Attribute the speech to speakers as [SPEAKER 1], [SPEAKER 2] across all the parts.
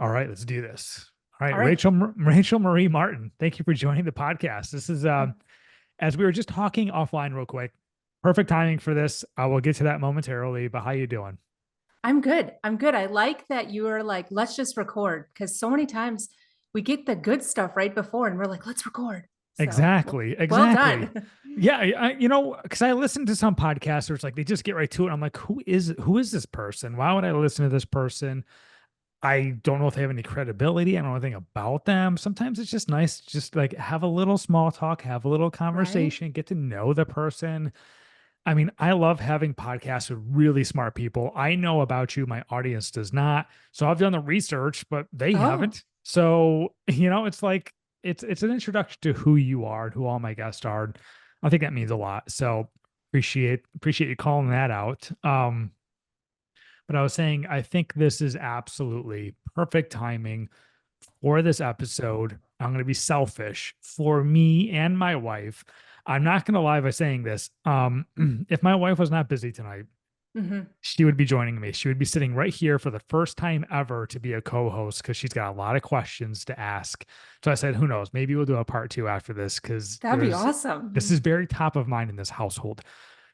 [SPEAKER 1] All right, let's do this. All right,
[SPEAKER 2] All right.
[SPEAKER 1] Rachel Marie Martin, thank you for joining the podcast. This is as we were just talking offline real quick. Perfect timing for this. I will get to that momentarily, but how you doing?
[SPEAKER 2] I'm good. I'm good. I like that you are like, let's just record because so many times we get the good stuff right before and we're like, let's record. So
[SPEAKER 1] Exactly,
[SPEAKER 2] well
[SPEAKER 1] exactly.
[SPEAKER 2] done.
[SPEAKER 1] Yeah, because I listen to some podcasters like they just get right to it. I'm like, who is this person? Why would I listen to this person? I don't know if they have any credibility. I don't know anything about them. Sometimes it's just nice, to just like have a little small talk, have a little
[SPEAKER 2] Right?
[SPEAKER 1] conversation, get to know the person. I mean, I love having podcasts with really smart people. I know about you, my audience does not. So I've done the research, but they
[SPEAKER 2] Oh,
[SPEAKER 1] haven't. So, it's like it's an introduction to who you are and who all my guests are. I think that means a lot. So appreciate you calling that out. But I was saying I think this is absolutely perfect timing for this episode. I'm going to be selfish for me and my wife. I'm not going to lie by saying this. If my wife was not busy tonight,
[SPEAKER 2] hmm.
[SPEAKER 1] she would be joining me. She would be sitting right here for the first time ever to be a co-host because she's got a lot of questions to ask. So I said, who knows? Maybe we'll do a part two after this because
[SPEAKER 2] That'd be
[SPEAKER 1] this is
[SPEAKER 2] awesome.
[SPEAKER 1] very top of mind in this household.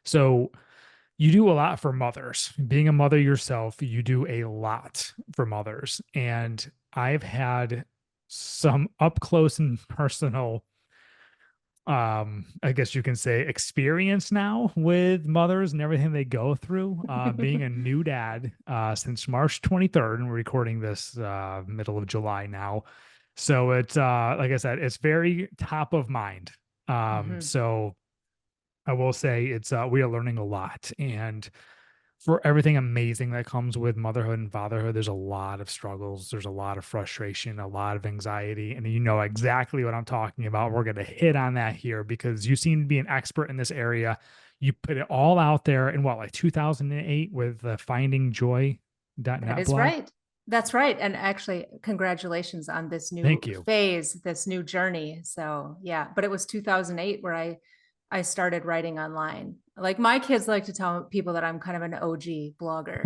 [SPEAKER 1] So you do a lot for mothers. Being a mother yourself, you do a lot for mothers. And I've had some up close and personal, I guess you can say, experience now with mothers and everything they go through. Being a new dad since March 23rd, and we're recording this middle of July now. So it's like I said, it's very top of mind.
[SPEAKER 2] Hmm.
[SPEAKER 1] So I will say it's we are learning a lot, and for everything amazing that comes with motherhood and fatherhood, there's a lot of struggles. There's a lot of frustration, a lot of anxiety. And you know exactly what I'm talking about. We're going to hit on that here because you seem to be an expert in this area. You put it all out there in what, like 2008 with the
[SPEAKER 2] That
[SPEAKER 1] findingjoy.net
[SPEAKER 2] is
[SPEAKER 1] blog?
[SPEAKER 2] right. That's right. And actually, congratulations on this new
[SPEAKER 1] Thank you.
[SPEAKER 2] phase, this new journey. So yeah, but it was 2008 where I started writing online. Like my kids like to tell people that I'm kind of an OG blogger.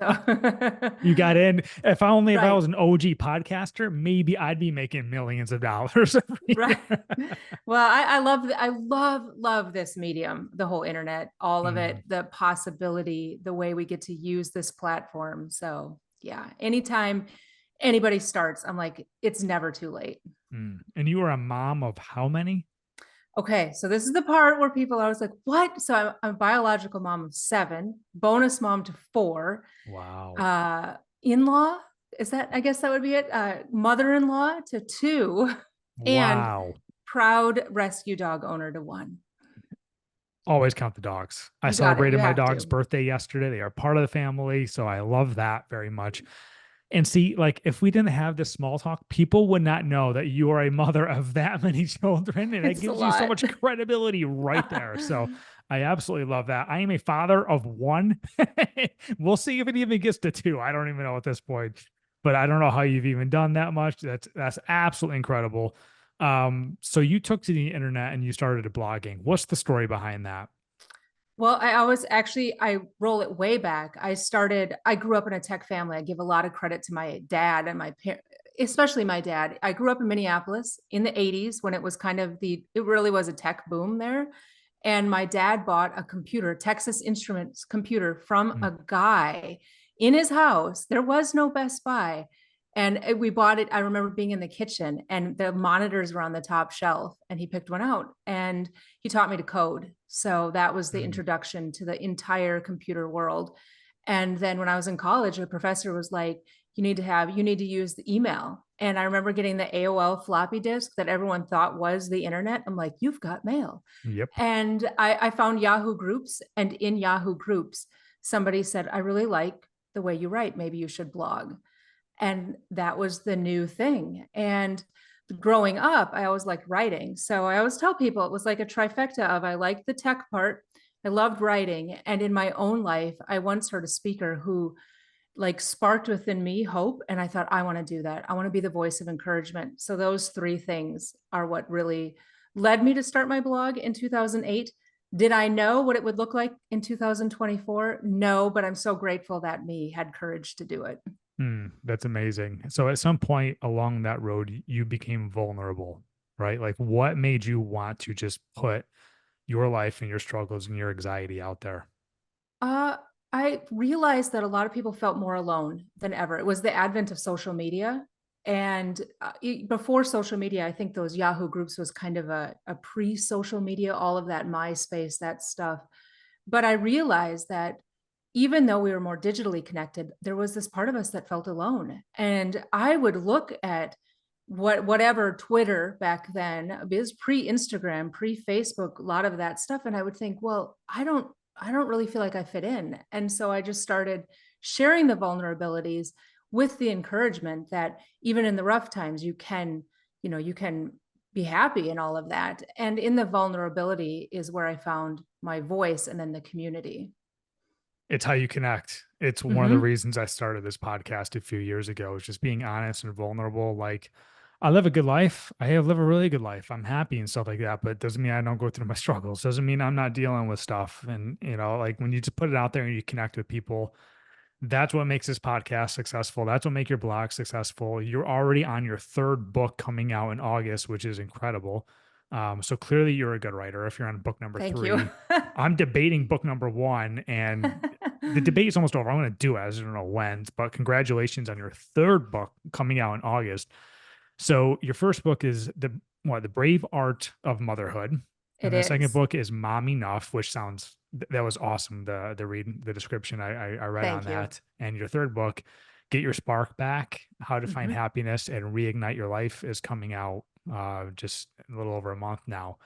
[SPEAKER 2] So
[SPEAKER 1] You got in. If I
[SPEAKER 2] right,
[SPEAKER 1] was an OG podcaster, maybe I'd be making millions of dollars every
[SPEAKER 2] right.
[SPEAKER 1] year.
[SPEAKER 2] Well, I love this medium, the whole internet, all of it,
[SPEAKER 1] Mm.
[SPEAKER 2] the possibility, the way we get to use this platform. So yeah, anytime anybody starts, I'm like, it's never too late.
[SPEAKER 1] Mm. And you were a mom of how many?
[SPEAKER 2] Okay, so this is the part where people I was like, what? So I'm a biological mom of seven, bonus mom to four,
[SPEAKER 1] Wow.
[SPEAKER 2] uh, in-law, is that, I guess that would be it, mother-in-law to two, and
[SPEAKER 1] Wow.
[SPEAKER 2] proud rescue dog owner to one.
[SPEAKER 1] Always count the dogs. I
[SPEAKER 2] You got it.
[SPEAKER 1] celebrated
[SPEAKER 2] You
[SPEAKER 1] my
[SPEAKER 2] have
[SPEAKER 1] dog's
[SPEAKER 2] to.
[SPEAKER 1] birthday yesterday. They are part of the family, so I love that very much. And see, like if we didn't have this small talk, people would not know that you are a mother of that many children, and that
[SPEAKER 2] It's a
[SPEAKER 1] gives you so
[SPEAKER 2] lot.
[SPEAKER 1] much credibility right there. So I absolutely love that. I am a father of one. We'll see if it even gets to two. I don't even know at this point, but I don't know how you've even done that much. That's absolutely incredible. So you took to the internet and you started blogging. What's the story behind that?
[SPEAKER 2] Well, I always actually I roll it way back. I grew up in a tech family. I give a lot of credit to my dad and my parents, especially my dad. I grew up in Minneapolis in the 80s when it was kind of it really was a tech boom there. And my dad bought a computer, Texas Instruments computer from
[SPEAKER 1] Mm,
[SPEAKER 2] a guy in his house. There was no Best Buy. And we bought it. I remember being in the kitchen and the monitors were on the top shelf and he picked one out and he taught me to code. So that was the
[SPEAKER 1] mm,
[SPEAKER 2] introduction to the entire computer world. And then when I was in college, the professor was like, you need to use the email. And I remember getting the AOL floppy disk that everyone thought was the internet. I'm like, you've got mail.
[SPEAKER 1] yep.
[SPEAKER 2] And I found Yahoo groups. And in Yahoo groups, somebody said, I really like the way you write. Maybe you should blog. And that was the new thing. And growing up, I always liked writing. So I always tell people it was like a trifecta of I liked the tech part, I loved writing. And in my own life, I once heard a speaker who like sparked within me hope. And I thought, I want to do that. I want to be the voice of encouragement. So those three things are what really led me to start my blog in 2008. Did I know what it would look like in 2024? No, but I'm so grateful that me had courage to do it.
[SPEAKER 1] That's amazing. So at some point along that road, you became vulnerable, right? Like what made you want to just put your life and your struggles and your anxiety out there?
[SPEAKER 2] Uh, I realized that a lot of people felt more alone than ever. It was the advent of social media. And before social media, I think those Yahoo groups was kind of a pre social media, all of that MySpace, that stuff. But I realized that even though we were more digitally connected, there was this part of us that felt alone. And I would look at whatever Twitter back then is pre-Instagram, pre-Facebook, a lot of that stuff. And I would think, well, I don't really feel like I fit in. And so I just started sharing the vulnerabilities with the encouragement that even in the rough times, you can be happy and all of that. And in the vulnerability is where I found my voice and then the community.
[SPEAKER 1] It's how you connect. It's one of the
[SPEAKER 2] Mm-hmm.
[SPEAKER 1] reasons I started this podcast a few years ago, is just being honest and vulnerable. Like, I live a good life. Live a really good life. I'm happy and stuff like that, but it doesn't mean I don't go through my struggles. Doesn't mean I'm not dealing with stuff. And, like when you just put it out there and you connect with people, that's what makes this podcast successful. That's what make your blog successful. You're already on your third book coming out in August, which is incredible. So clearly you're a good writer. If you're on book number
[SPEAKER 2] Thank you.
[SPEAKER 1] three, I'm debating book number one, and the debate is almost over. I'm going to do it. I just don't know when, but congratulations on your third book coming out in August. So your first book is the Brave Art of Motherhood,
[SPEAKER 2] It
[SPEAKER 1] and the second
[SPEAKER 2] is.
[SPEAKER 1] book is Mom Enough, which sounds that was awesome. The read the description I read on
[SPEAKER 2] Thank you.
[SPEAKER 1] that, and your third book, Get Your Spark Back: How to Find
[SPEAKER 2] Mhm.
[SPEAKER 1] Happiness and Reignite Your Life, is coming out just a little over a month now.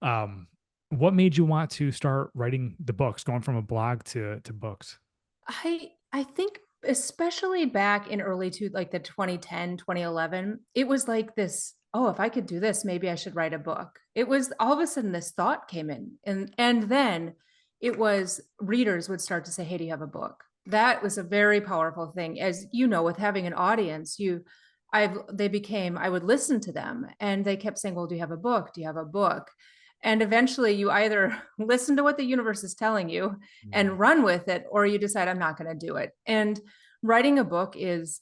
[SPEAKER 1] Um, what made you want to start writing the books, going from a blog to books?
[SPEAKER 2] I think especially back in early to like the 2010, 2011, it was like this, oh, if I could do this, maybe I should write a book. It was all of a sudden this thought came in, and then it was readers would start to say, "Hey, do you have a book?" That was a very powerful thing. As you know, with having an audience, I would listen to them and they kept saying, "Well, do you have a book? Do you have a book?" And eventually you either listen to what the universe is telling you
[SPEAKER 1] Mm.
[SPEAKER 2] and run with it, or you decide I'm not going to do it. And writing a book is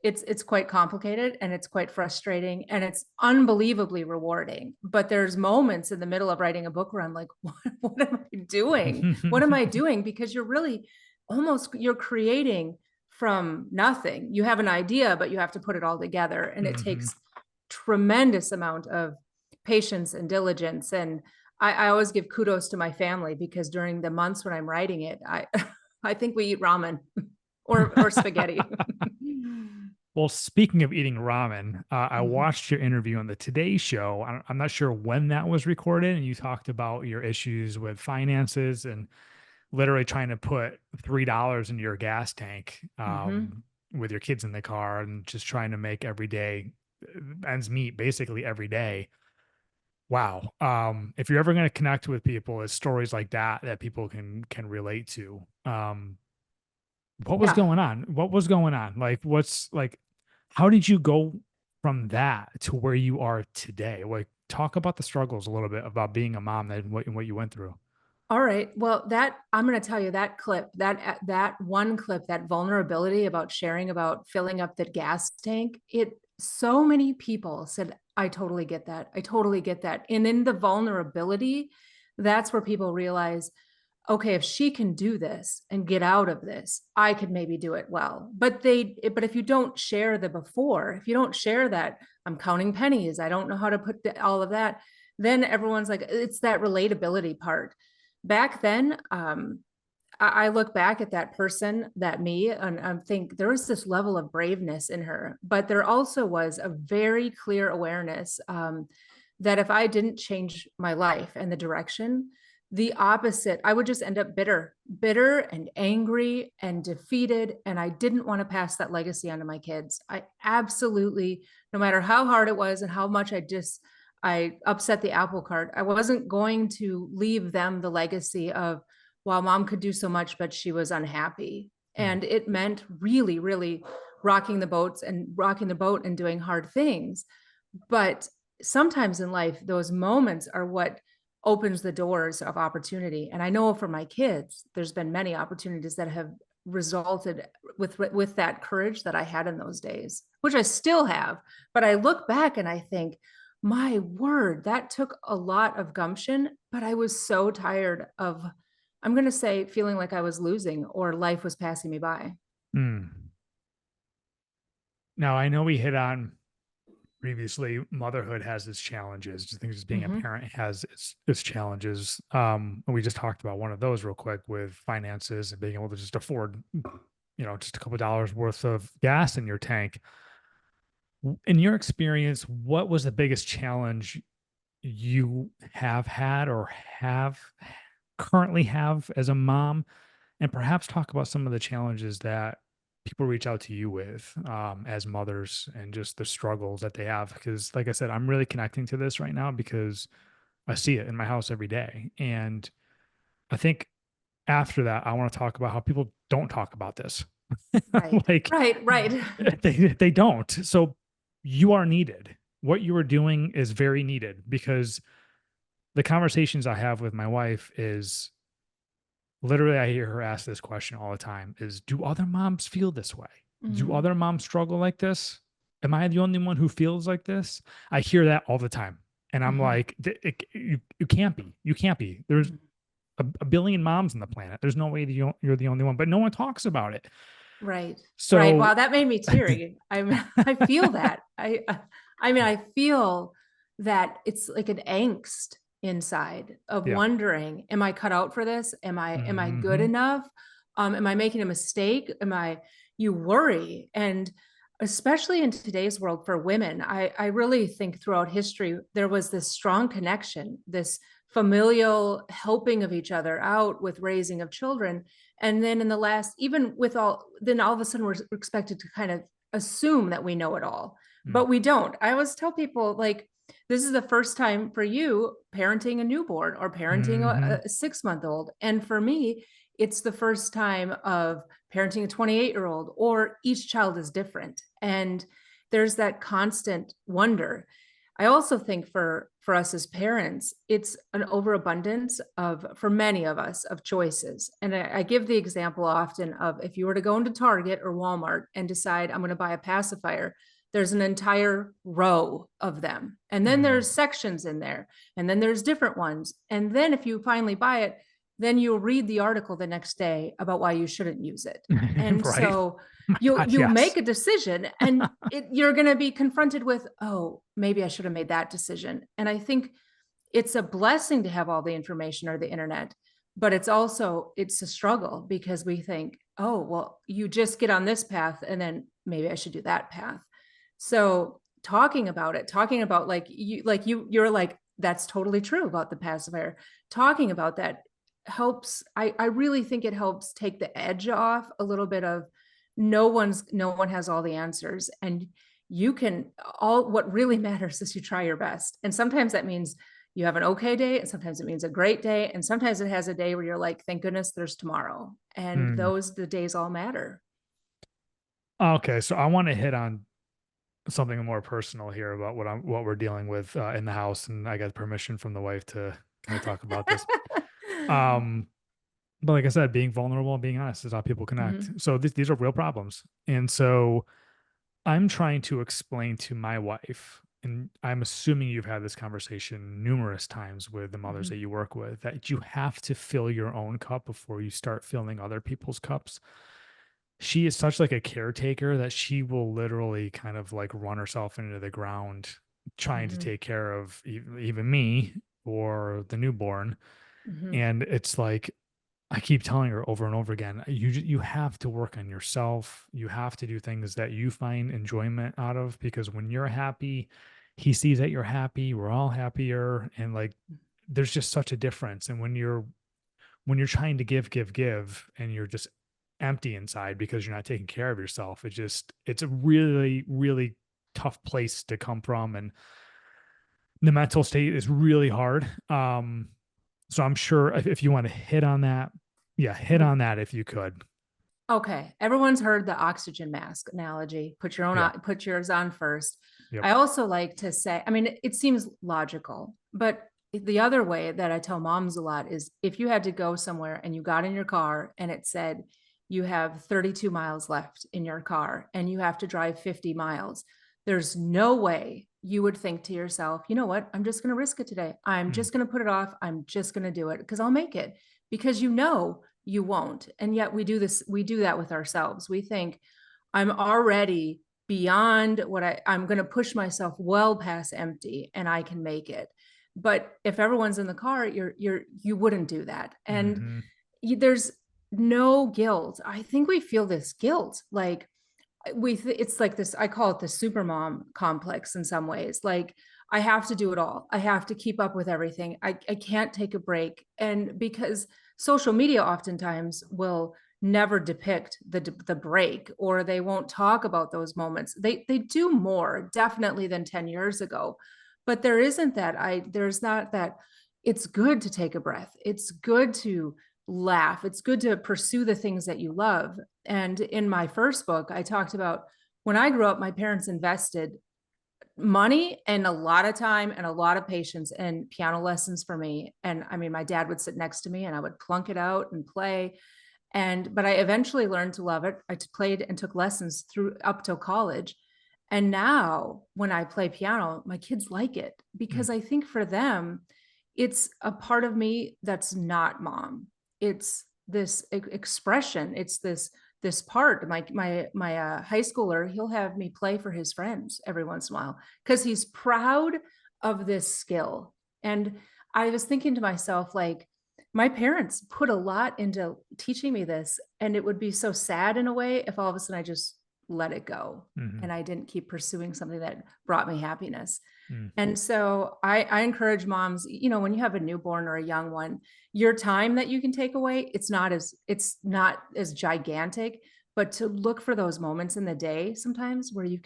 [SPEAKER 2] it's quite complicated and it's quite frustrating and it's unbelievably rewarding. But there's moments in the middle of writing a book where I'm like, what am I doing? What am I doing? Because you're creating from nothing. You have an idea, but you have to put it all together. And it
[SPEAKER 1] Hmm.
[SPEAKER 2] takes tremendous amount of patience and diligence. And I always give kudos to my family because during the months when I'm writing it, I think we eat ramen or spaghetti.
[SPEAKER 1] Well, speaking of eating ramen, I
[SPEAKER 2] Mhm.
[SPEAKER 1] watched your interview on the Today Show. I'm not sure when that was recorded, and you talked about your issues with finances and literally trying to put $3 into your gas tank
[SPEAKER 2] Mhm.
[SPEAKER 1] with your kids in the car, and just trying to make every day ends meet basically every day. Wow. If you're ever going to connect with people, it's stories like that that people can relate to. What was
[SPEAKER 2] Yeah.
[SPEAKER 1] going on? What was going on? Like, what's like, how did you go from that to where you are today? Like, talk about the struggles a little bit about being a mom and what you went through.
[SPEAKER 2] All right. Well, that I'm going to tell you that clip, that one clip, that vulnerability about sharing about filling up the gas tank, it so many people said, I totally get that. I totally get that. And in the vulnerability, that's where people realize, okay, if she can do this and get out of this, I could maybe do it well. But if you don't share the before, if you don't share that, I'm counting pennies, I don't know how to all of that, then everyone's like, it's that relatability part. Back then, I look back at that person, that me, and I think there was this level of braveness in her, but there also was a very clear awareness that if I didn't change my life and the direction, the opposite, I would just end up bitter and angry and defeated. And I didn't want to pass that legacy on to my kids. I absolutely, no matter how hard it was and how much I upset the apple cart, I wasn't going to leave them the legacy of, while mom could do so much, but she was unhappy.
[SPEAKER 1] Mm,
[SPEAKER 2] And it meant really, really rocking the boat and doing hard things. But sometimes in life, those moments are what opens the doors of opportunity. And I know for my kids, there's been many opportunities that have resulted with that courage that I had in those days, which I still have. But I look back and I think, my word, that took a lot of gumption, but I was so tired of, I'm going to say, feeling like I was losing or life was passing me by.
[SPEAKER 1] Mm. Now, I know we hit on previously, motherhood has its challenges. Just think just being a
[SPEAKER 2] Mm-hmm.
[SPEAKER 1] parent has its challenges. And we just talked about one of those real quick with finances and being able to just afford, just a couple dollars worth of gas in your tank. In your experience, what was the biggest challenge you have had or have currently have as a mom? And perhaps talk about some of the challenges that people reach out to you with as mothers and just the struggles that they have. Because, like I said, I'm really connecting to this right now because I see it in my house every day. And I think after that, I want to talk about how people don't talk about this.
[SPEAKER 2] Right,
[SPEAKER 1] Like
[SPEAKER 2] right, right.
[SPEAKER 1] they don't. So you are needed. What you are doing is very needed because the conversations I have with my wife is literally, I hear her ask this question all the time is, do other moms feel this way? Do
[SPEAKER 2] Mhm.
[SPEAKER 1] other moms struggle like this? Am I the only one who feels like this? I hear that all the time. And I'm
[SPEAKER 2] Mhm.
[SPEAKER 1] like, you can't be. You can't be. There's
[SPEAKER 2] Mhm.
[SPEAKER 1] a billion moms on the planet. There's no way that you're the only one, but no one talks about it.
[SPEAKER 2] Right. Right. Wow,
[SPEAKER 1] So,
[SPEAKER 2] that made me teary. I feel that. I mean, I feel that it's like an angst inside of
[SPEAKER 1] yeah.
[SPEAKER 2] wondering, am I cut out for this? Am I good
[SPEAKER 1] Hmm.
[SPEAKER 2] enough? Am I making a mistake? You worry. And especially in today's world for women, I really think throughout history, there was this strong connection, this familial helping of each other out with raising of children. And then in the last, even with all, then all of a sudden we're expected to kind of assume that we know it all,
[SPEAKER 1] Mm,
[SPEAKER 2] but we don't. I always tell people, like, this is the first time for you parenting a newborn or parenting
[SPEAKER 1] mhm,
[SPEAKER 2] a 6 month old. And for me, it's the first time of parenting a 28-year-old, or each child is different. And there's that constant wonder. I also think for us as parents, it's an overabundance of, for many of us, of choices. And I give the example often of, if you were to go into Target or Walmart and decide I'm going to buy a pacifier, there's an entire row of them. And then
[SPEAKER 1] mm.
[SPEAKER 2] there's sections in there, and then there's different ones. And then if you finally buy it, then you'll read the article the next day about why you shouldn't use it. And
[SPEAKER 1] Right?
[SPEAKER 2] so
[SPEAKER 1] My God,
[SPEAKER 2] you'll
[SPEAKER 1] yes.
[SPEAKER 2] make a decision, and you're going to be confronted with, oh, maybe I should have made that decision. And I think it's a blessing to have all the information or the internet, but it's a struggle because we think, oh, well, you just get on this path and then maybe I should do that path. So talking about it, talking about, you're like, that's totally true about the pacifier. Talking about that helps. I really think it helps take the edge off a little bit of, no one has all the answers. And you can, all what really matters is you try your best. And sometimes that means you have an okay day, and sometimes it means a great day, and sometimes it has a day where you're like, thank goodness there's tomorrow. And
[SPEAKER 1] Mm.
[SPEAKER 2] the days all matter.
[SPEAKER 1] Okay, so I want to hit on something more personal here about what we're dealing with in the house, and I got permission from the wife to kind of talk about this. Um, but like I said, being vulnerable and being honest is how people connect.
[SPEAKER 2] Mhm.
[SPEAKER 1] So these are real problems, and so I'm trying to explain to my wife, and I'm assuming you've had this conversation numerous times with the mothers
[SPEAKER 2] Mhm.
[SPEAKER 1] that you work with, that you have to fill your own cup before you start filling other people's cups. She is such like a caretaker that she will literally kind of like run herself into the ground trying to
[SPEAKER 2] Mhm.
[SPEAKER 1] take care of even me or the newborn.
[SPEAKER 2] Mhm.
[SPEAKER 1] And it's like I keep telling her over and over again, you have to work on yourself. You have to do things that you find enjoyment out of, because when you're happy, he sees that you're happy, we're all happier, and like there's just such a difference. And when you're trying to give and you're just empty inside because you're not taking care of yourself, it's a really really tough place to come from, and the mental state is really hard. So I'm sure if you want to hit on that, yeah, hit
[SPEAKER 2] Mhm.
[SPEAKER 1] on that if you could.
[SPEAKER 2] Okay, everyone's heard the oxygen mask analogy.
[SPEAKER 1] Yeah.
[SPEAKER 2] Put yours on first.
[SPEAKER 1] Yep.
[SPEAKER 2] I also like to say, I mean, it seems logical, but the other way that I tell moms a lot is, if you had to go somewhere and you got in your car and it said, you have 32 miles left in your car and you have to drive 50 miles. There's no way you would think to yourself, you know what? I'm just going to risk it today. I'm
[SPEAKER 1] Mm,
[SPEAKER 2] just going to put it off. I'm just going to do it because I'll make it, because you know you won't. And yet we do that with ourselves. We think, I'm already beyond what I'm going to push myself well past empty and I can make it. But if everyone's in the car, you wouldn't do that. And
[SPEAKER 1] mhm,
[SPEAKER 2] there's no guilt. I think we feel this guilt. Like it's like this, I call it the supermom complex in some ways. Like, I have to do it all. I have to keep up with everything. I can't take a break. And because social media oftentimes will never depict the break, or they won't talk about those moments. They do more definitely than 10 years ago. But there's not that. It's good to take a breath. It's good to laugh. It's good to pursue the things that you love. And in my first book, I talked about when I grew up, my parents invested money and a lot of time and a lot of patience in piano lessons for me. And I mean, my dad would sit next to me and I would plunk it out and play. But I eventually learned to love it. I played and took lessons through up till college. And now when I play piano, my kids like it
[SPEAKER 1] mm,
[SPEAKER 2] because I think for them, it's a part of me that's not mom. It's this expression. It's this part. My high schooler, he'll have me play for his friends every once in a while because he's proud of this skill. And I was thinking to myself, like, my parents put a lot into teaching me this, and it would be so sad in a way if all of a sudden I just let it go
[SPEAKER 1] mhm,
[SPEAKER 2] and I didn't keep pursuing something that brought me happiness.
[SPEAKER 1] mm,
[SPEAKER 2] And so I encourage moms, when you have a newborn or a young one, your time that you can take away, it's not as gigantic, but to look for those moments in the day sometimes where you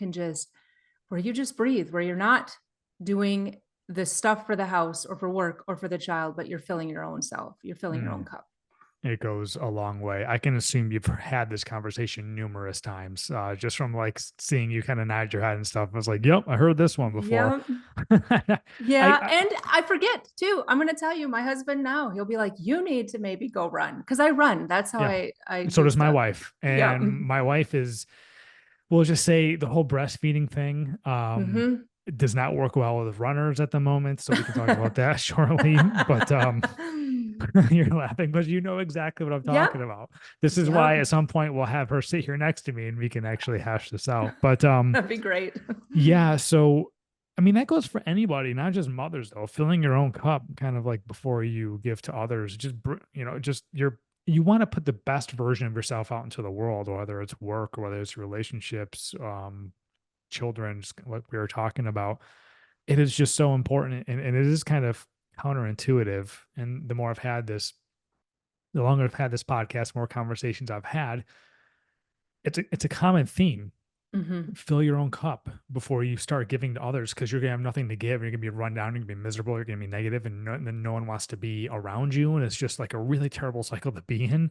[SPEAKER 2] just breathe, where you're not doing the stuff for the house or for work or for the child, but you're filling your own self. You're filling your own
[SPEAKER 1] mm.
[SPEAKER 2] cup.
[SPEAKER 1] It goes a long way. I can assume you've had this conversation numerous times, just from like seeing you kind of nod your head and stuff. I was like, "Yep, I heard this one before."
[SPEAKER 2] Yeah.
[SPEAKER 1] I,
[SPEAKER 2] Yeah.
[SPEAKER 1] I
[SPEAKER 2] And I forget too. I'm going to tell you, my husband now, he'll be like, you need to maybe go run because I run. That's how
[SPEAKER 1] yeah.
[SPEAKER 2] I
[SPEAKER 1] So
[SPEAKER 2] do
[SPEAKER 1] does my
[SPEAKER 2] stuff.
[SPEAKER 1] wife,
[SPEAKER 2] Yeah.
[SPEAKER 1] and my wife is, we'll just say, the whole breastfeeding thing.
[SPEAKER 2] Hmm.
[SPEAKER 1] It does not work well with runners at the moment, so we can talk about that shortly. But you're laughing because you know exactly what I'm talking
[SPEAKER 2] Yep.
[SPEAKER 1] about. This is why
[SPEAKER 2] Yep.
[SPEAKER 1] at some point we'll have her sit here next to me and we can actually hash this out. But
[SPEAKER 2] That'd be great.
[SPEAKER 1] yeah, so I mean that goes for anybody, not just mothers though. Filling your own cup, kind of like before you give to others. Just you want to put the best version of yourself out into the world, whether it's work or whether it's relationships, children, just what we were talking about. It is just so important, and it is kind of counterintuitive. And the longer I've had this podcast, more conversations I've had, it's a common theme.
[SPEAKER 2] Hmm.
[SPEAKER 1] Fill your own cup before you start giving to others, because you're gonna have nothing to give. You're gonna be run down. You're gonna be miserable. You're gonna be negative, and then no one wants to be around you. And it's just like a really terrible cycle to be in.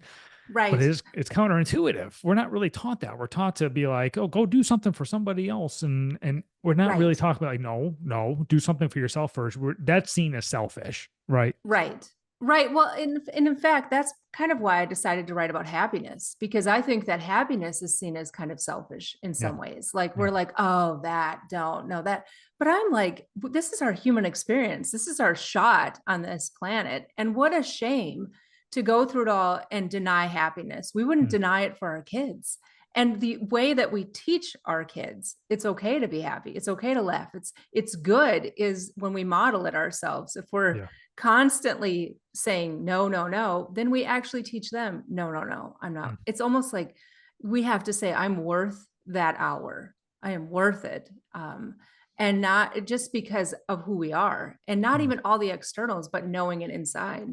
[SPEAKER 1] But
[SPEAKER 2] Right.
[SPEAKER 1] it's counterintuitive. We're not really taught that. We're taught to be like, oh, go do something for somebody else, and we're not really
[SPEAKER 2] Right.
[SPEAKER 1] talking about like, no, do something for yourself first. That's seen as selfish, right?
[SPEAKER 2] Right. Right. Well, in fact, that's kind of why I decided to write about happiness, because I think that happiness is seen as kind of selfish in
[SPEAKER 1] Yeah,
[SPEAKER 2] some ways. Like,
[SPEAKER 1] yeah,
[SPEAKER 2] we're like, oh, that, don't know that. But I'm like, this is our human experience. This is our shot on this planet. And what a shame to go through it all and deny happiness. We wouldn't
[SPEAKER 1] mm,
[SPEAKER 2] deny it for our kids. And the way that we teach our kids, it's okay to be happy. It's okay to laugh. It's good is when we model it ourselves. If we're
[SPEAKER 1] yeah,
[SPEAKER 2] constantly saying no, no, no, then we actually teach them, no, no, no, I'm not.
[SPEAKER 1] mm,
[SPEAKER 2] It's almost like we have to say, I'm worth that hour. I am worth it. And not just because of who we are, and not
[SPEAKER 1] mm.
[SPEAKER 2] even all the externals, but knowing it inside.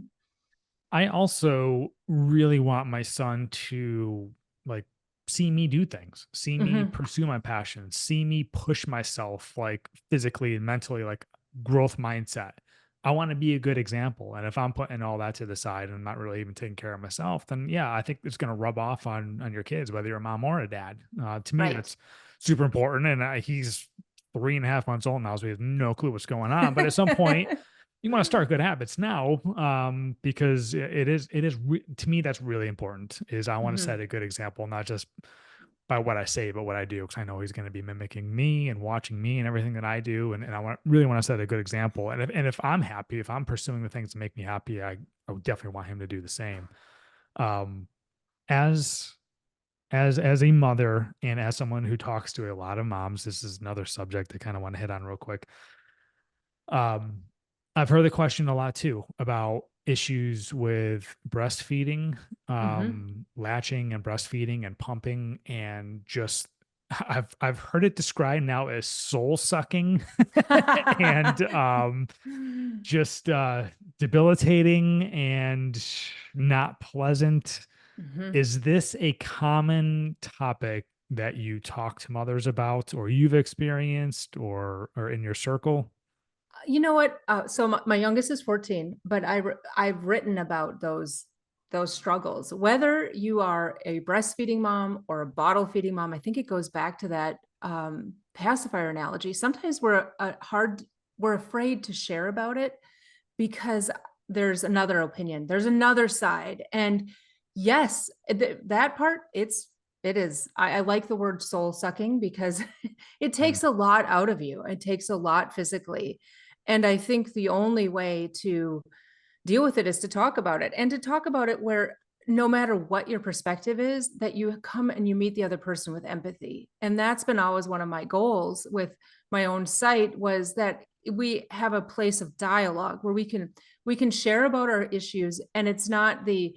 [SPEAKER 1] I also really want my son to like see me do things, see me
[SPEAKER 2] Hmm.
[SPEAKER 1] pursue my passions, see me push myself like physically and mentally, like growth mindset. I want to be a good example. And if I'm putting all that to the side and I'm not really even taking care of myself, then yeah, I think it's going to rub off on your kids, whether you're a mom or a dad. To me,
[SPEAKER 2] Right.
[SPEAKER 1] that's super important. And he's 3.5 months old now, so he has no clue what's going on. But at some point, you want to start good habits now, because to me, that's really important. Is I want to
[SPEAKER 2] Mhm.
[SPEAKER 1] set a good example, not just by what I say, but what I do, because I know he's going to be mimicking me and watching me and everything that I do, and I really want to set a good example. And if I'm happy, if I'm pursuing the things that make me happy, I would definitely want him to do the same. Um, as as a mother and as someone who talks to a lot of moms, this is another subject I kind of want to hit on real quick. Um, I've heard the question a lot too about issues with breastfeeding,
[SPEAKER 2] Mhm.
[SPEAKER 1] latching and breastfeeding and pumping, and just I've heard it described now as soul sucking and just debilitating and not pleasant.
[SPEAKER 2] Mhm.
[SPEAKER 1] Is this a common topic that you talk to mothers about, or you've experienced, or in your circle?
[SPEAKER 2] You know what? So my youngest is 14, but I've written about those struggles. Whether you are a breastfeeding mom or a bottle feeding mom, I think it goes back to that pacifier analogy. Sometimes we're afraid to share about it because there's another opinion, there's another side, and yes, that part it is. I like the word soul sucking because it
[SPEAKER 1] Mm,
[SPEAKER 2] takes a lot out of you. It takes a lot physically. And I think the only way to deal with it is to talk about it and to talk about it where no matter what your perspective is, that you come and you meet the other person with empathy. And that's been always one of my goals with my own site was that we have a place of dialogue where we can share about our issues and it's not the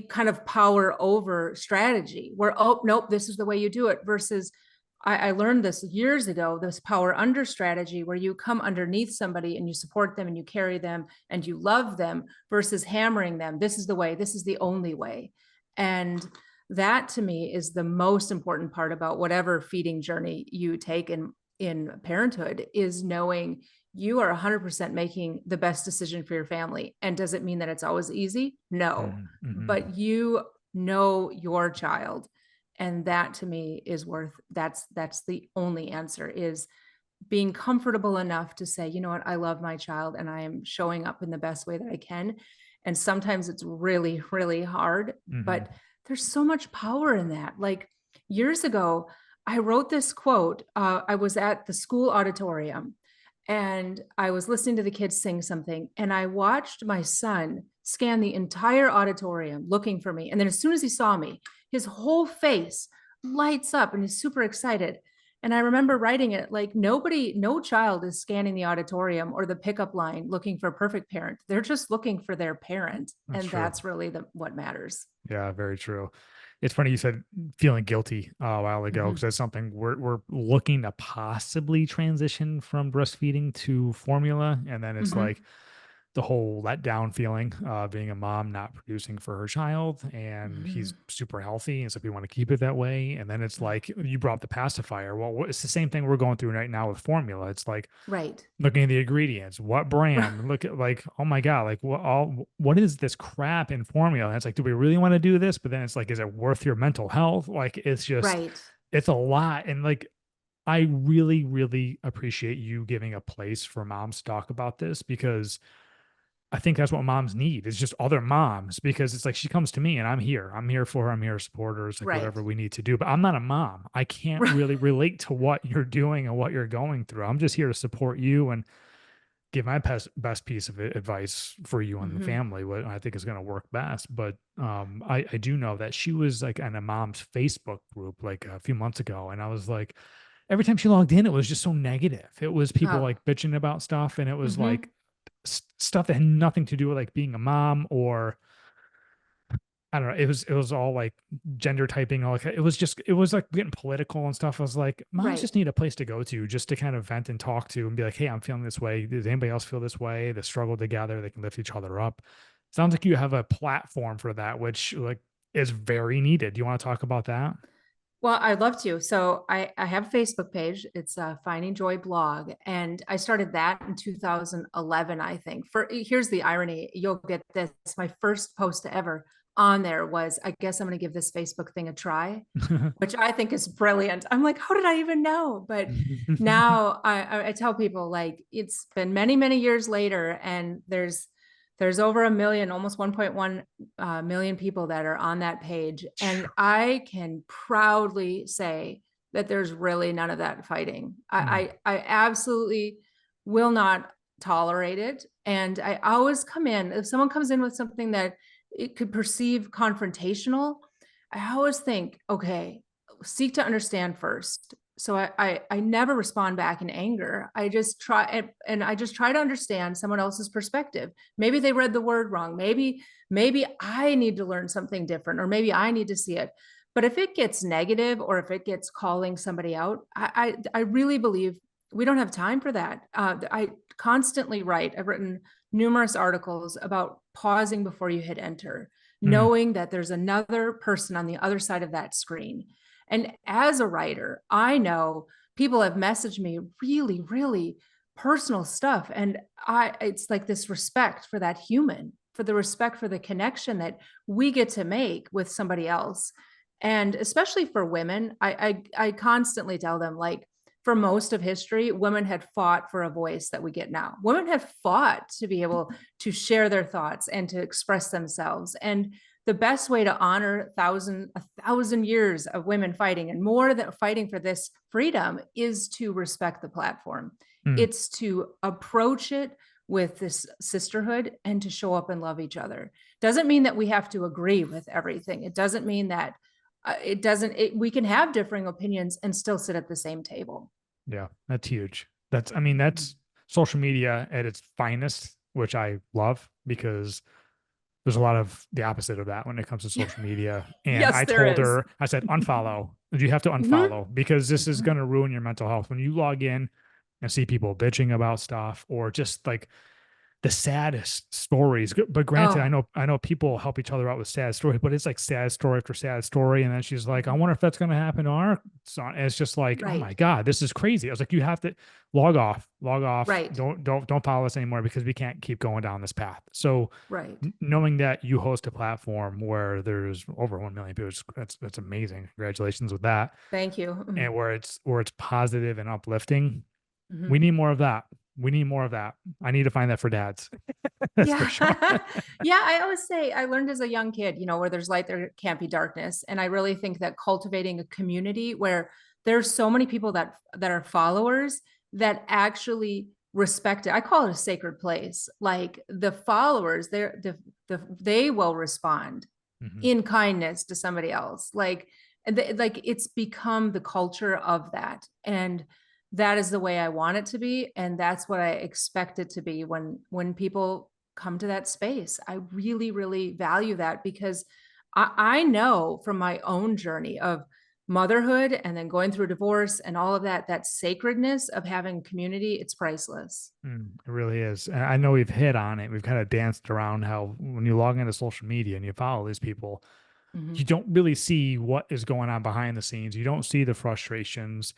[SPEAKER 2] kind of power over strategy where oh nope this is the way you do it versus I learned this years ago, this power under strategy where you come underneath somebody and you support them and you carry them and you love them versus hammering them. This is the way, this is the only way. And that to me is the most important part about whatever feeding journey you take in parenthood is knowing you are 100% making the best decision for your family. And does it mean that it's always easy? No.
[SPEAKER 1] mhm, mhm,
[SPEAKER 2] But you know your child and that to me is worth that's the only answer is being comfortable enough to say you know what I love my child and I am showing up in the best way that I can and sometimes it's really really hard
[SPEAKER 1] mhm.
[SPEAKER 2] but there's so much power in that like years ago I wrote this quote I was at the school auditorium and I was listening to the kids sing something and I watched my son scan the entire auditorium looking for me and then as soon as he saw me his whole face lights up and he's super excited. And I remember writing it like nobody, no child is scanning the auditorium or the pickup line looking for a perfect parent. They're just looking for their parent.
[SPEAKER 1] That's
[SPEAKER 2] And
[SPEAKER 1] true.
[SPEAKER 2] that's really what matters.
[SPEAKER 1] Yeah, very true. It's funny you said feeling guilty a while ago because
[SPEAKER 2] Mhm.
[SPEAKER 1] that's something we're looking to possibly transition from breastfeeding to formula, and then it's like
[SPEAKER 2] Mhm.
[SPEAKER 1] the whole letdown feeling, being a mom not producing for her child, and he's
[SPEAKER 2] Mhm.
[SPEAKER 1] super healthy, and so we want to keep it that way. And then it's like you brought up the pacifier. Well, it's the same thing we're going through right now with formula. It's like
[SPEAKER 2] Right.
[SPEAKER 1] looking at the ingredients, what brand, look at like, oh my God, like what is this crap in formula? And it's like, do we really want to do this? But then it's like, is it worth your mental health? Like it's just,
[SPEAKER 2] Right.
[SPEAKER 1] it's a lot. And like, I really, really appreciate you giving a place for moms to talk about this because I think that's what moms need is just other moms because it's like she comes to me and I'm here. I'm here for her. I'm here to support her. It's like
[SPEAKER 2] Right.
[SPEAKER 1] whatever we need to do. But I'm not a mom. I can't really relate to what you're doing and what you're going through. I'm just here to support you and give my best piece of advice for you and the
[SPEAKER 2] Mhm.
[SPEAKER 1] family, what I think is going to work best. But I do know that she was like in a mom's Facebook group like a few months ago, and I was like, every time she logged in, it was just so negative. It was people
[SPEAKER 2] Oh.
[SPEAKER 1] like bitching about stuff, and it was like
[SPEAKER 2] Mhm.
[SPEAKER 1] stuff that had nothing to do with like being a mom or I don't know. It was all like gender typing, all like it was like getting political and stuff. I was like, moms
[SPEAKER 2] Right.
[SPEAKER 1] just need a place to go to just to kind of vent and talk to and be like, hey, I'm feeling this way. Does anybody else feel this way? They struggle together, they can lift each other up. Sounds like you have a platform for that, which like is very needed. Do you want to talk about that?
[SPEAKER 2] Well, I'd love to. So I have a Facebook page. It's a Finding Joy blog, and I started that in 2011, I think. For here's the irony, you'll get this. My first post ever on there was, I guess I'm going to give this Facebook thing a try, which I think is brilliant. I'm like, how did I even know? But now I tell people, like, it's been many, many years later, and there's over a million, almost 1.1 million people that are on that page. And I can proudly say that there's really none of that fighting.
[SPEAKER 1] Mm,
[SPEAKER 2] I absolutely will not tolerate it. And I always come in, if someone comes in with something that it could perceive confrontational, I always think, okay, seek to understand first. So I never respond back in anger. I just try, and I just try to understand someone else's perspective. Maybe they read the word wrong. Maybe I need to learn something different, or maybe I need to see it. But if it gets negative, or if it gets calling somebody out, I really believe we don't have time for that. I constantly write. I've written numerous articles about pausing before you hit enter,
[SPEAKER 1] mm,
[SPEAKER 2] knowing that there's another person on the other side of that screen. And as a writer, I know people have messaged me really, really personal stuff. And it's like this respect for that human, for the respect for the connection that we get to make with somebody else. And especially for women, I constantly tell them, like, for most of history, women had fought for a voice that we get now. Women have fought to be able to share their thoughts and to express themselves. And the best way to honor a thousand years of women fighting, and more than fighting for this freedom, is to respect the platform.
[SPEAKER 1] mm.
[SPEAKER 2] It's to approach it with this sisterhood and to show up and love each other. Doesn't mean that we have to agree with everything. It doesn't mean that we can have differing opinions and still sit at the same table.
[SPEAKER 1] Yeah, that's huge. I mean, that's social media at its finest, which I love because there's a lot of the opposite of that when it comes to social media. And
[SPEAKER 2] Yes,
[SPEAKER 1] I
[SPEAKER 2] there
[SPEAKER 1] told
[SPEAKER 2] is.
[SPEAKER 1] her, I said, unfollow. You have to
[SPEAKER 2] Mhm.
[SPEAKER 1] unfollow because this is
[SPEAKER 2] Mhm.
[SPEAKER 1] going to ruin your mental health. When you log in and see people bitching about stuff or just like the saddest stories. But granted,
[SPEAKER 2] Oh,
[SPEAKER 1] I know people help each other out with sad stories, but it's like sad story after sad story. And then she's like, I
[SPEAKER 2] mhm.
[SPEAKER 1] wonder if that's going to happen to our son. And it's just like, oh my
[SPEAKER 2] Right,
[SPEAKER 1] God, this is crazy. I was like, you have to log off.
[SPEAKER 2] right,
[SPEAKER 1] Don't follow us anymore because we can't keep going down this path. So
[SPEAKER 2] right.
[SPEAKER 1] knowing that you host a platform where there's over 1 million people, that's amazing. Congratulations with that.
[SPEAKER 2] Thank you.
[SPEAKER 1] And where it's positive and uplifting, we
[SPEAKER 2] Mhm.
[SPEAKER 1] need more of that. We need more of that. I need to find that for dads. That's for
[SPEAKER 2] Yeah.
[SPEAKER 1] sure.
[SPEAKER 2] Yeah, I always say I learned as a young kid, where there's light, there can't be darkness. And I really think that cultivating a community where there's so many people that are followers that actually respect it. I call it a sacred place. Like, the followers, they will respond
[SPEAKER 1] Mhm.
[SPEAKER 2] in kindness to somebody else. Like it's become the culture of that. And that is the way I want it to be. And that's what I expect it to be when people come to that space. I really, really value that because I know from my own journey of motherhood and then going through divorce and all of that, that sacredness of having community, it's priceless.
[SPEAKER 1] It really is. And I know we've hit on it. We've kind of danced around how when you log into social media and you follow these people,
[SPEAKER 2] Mhm.
[SPEAKER 1] you don't really see what is going on behind the scenes. You don't see the frustrations.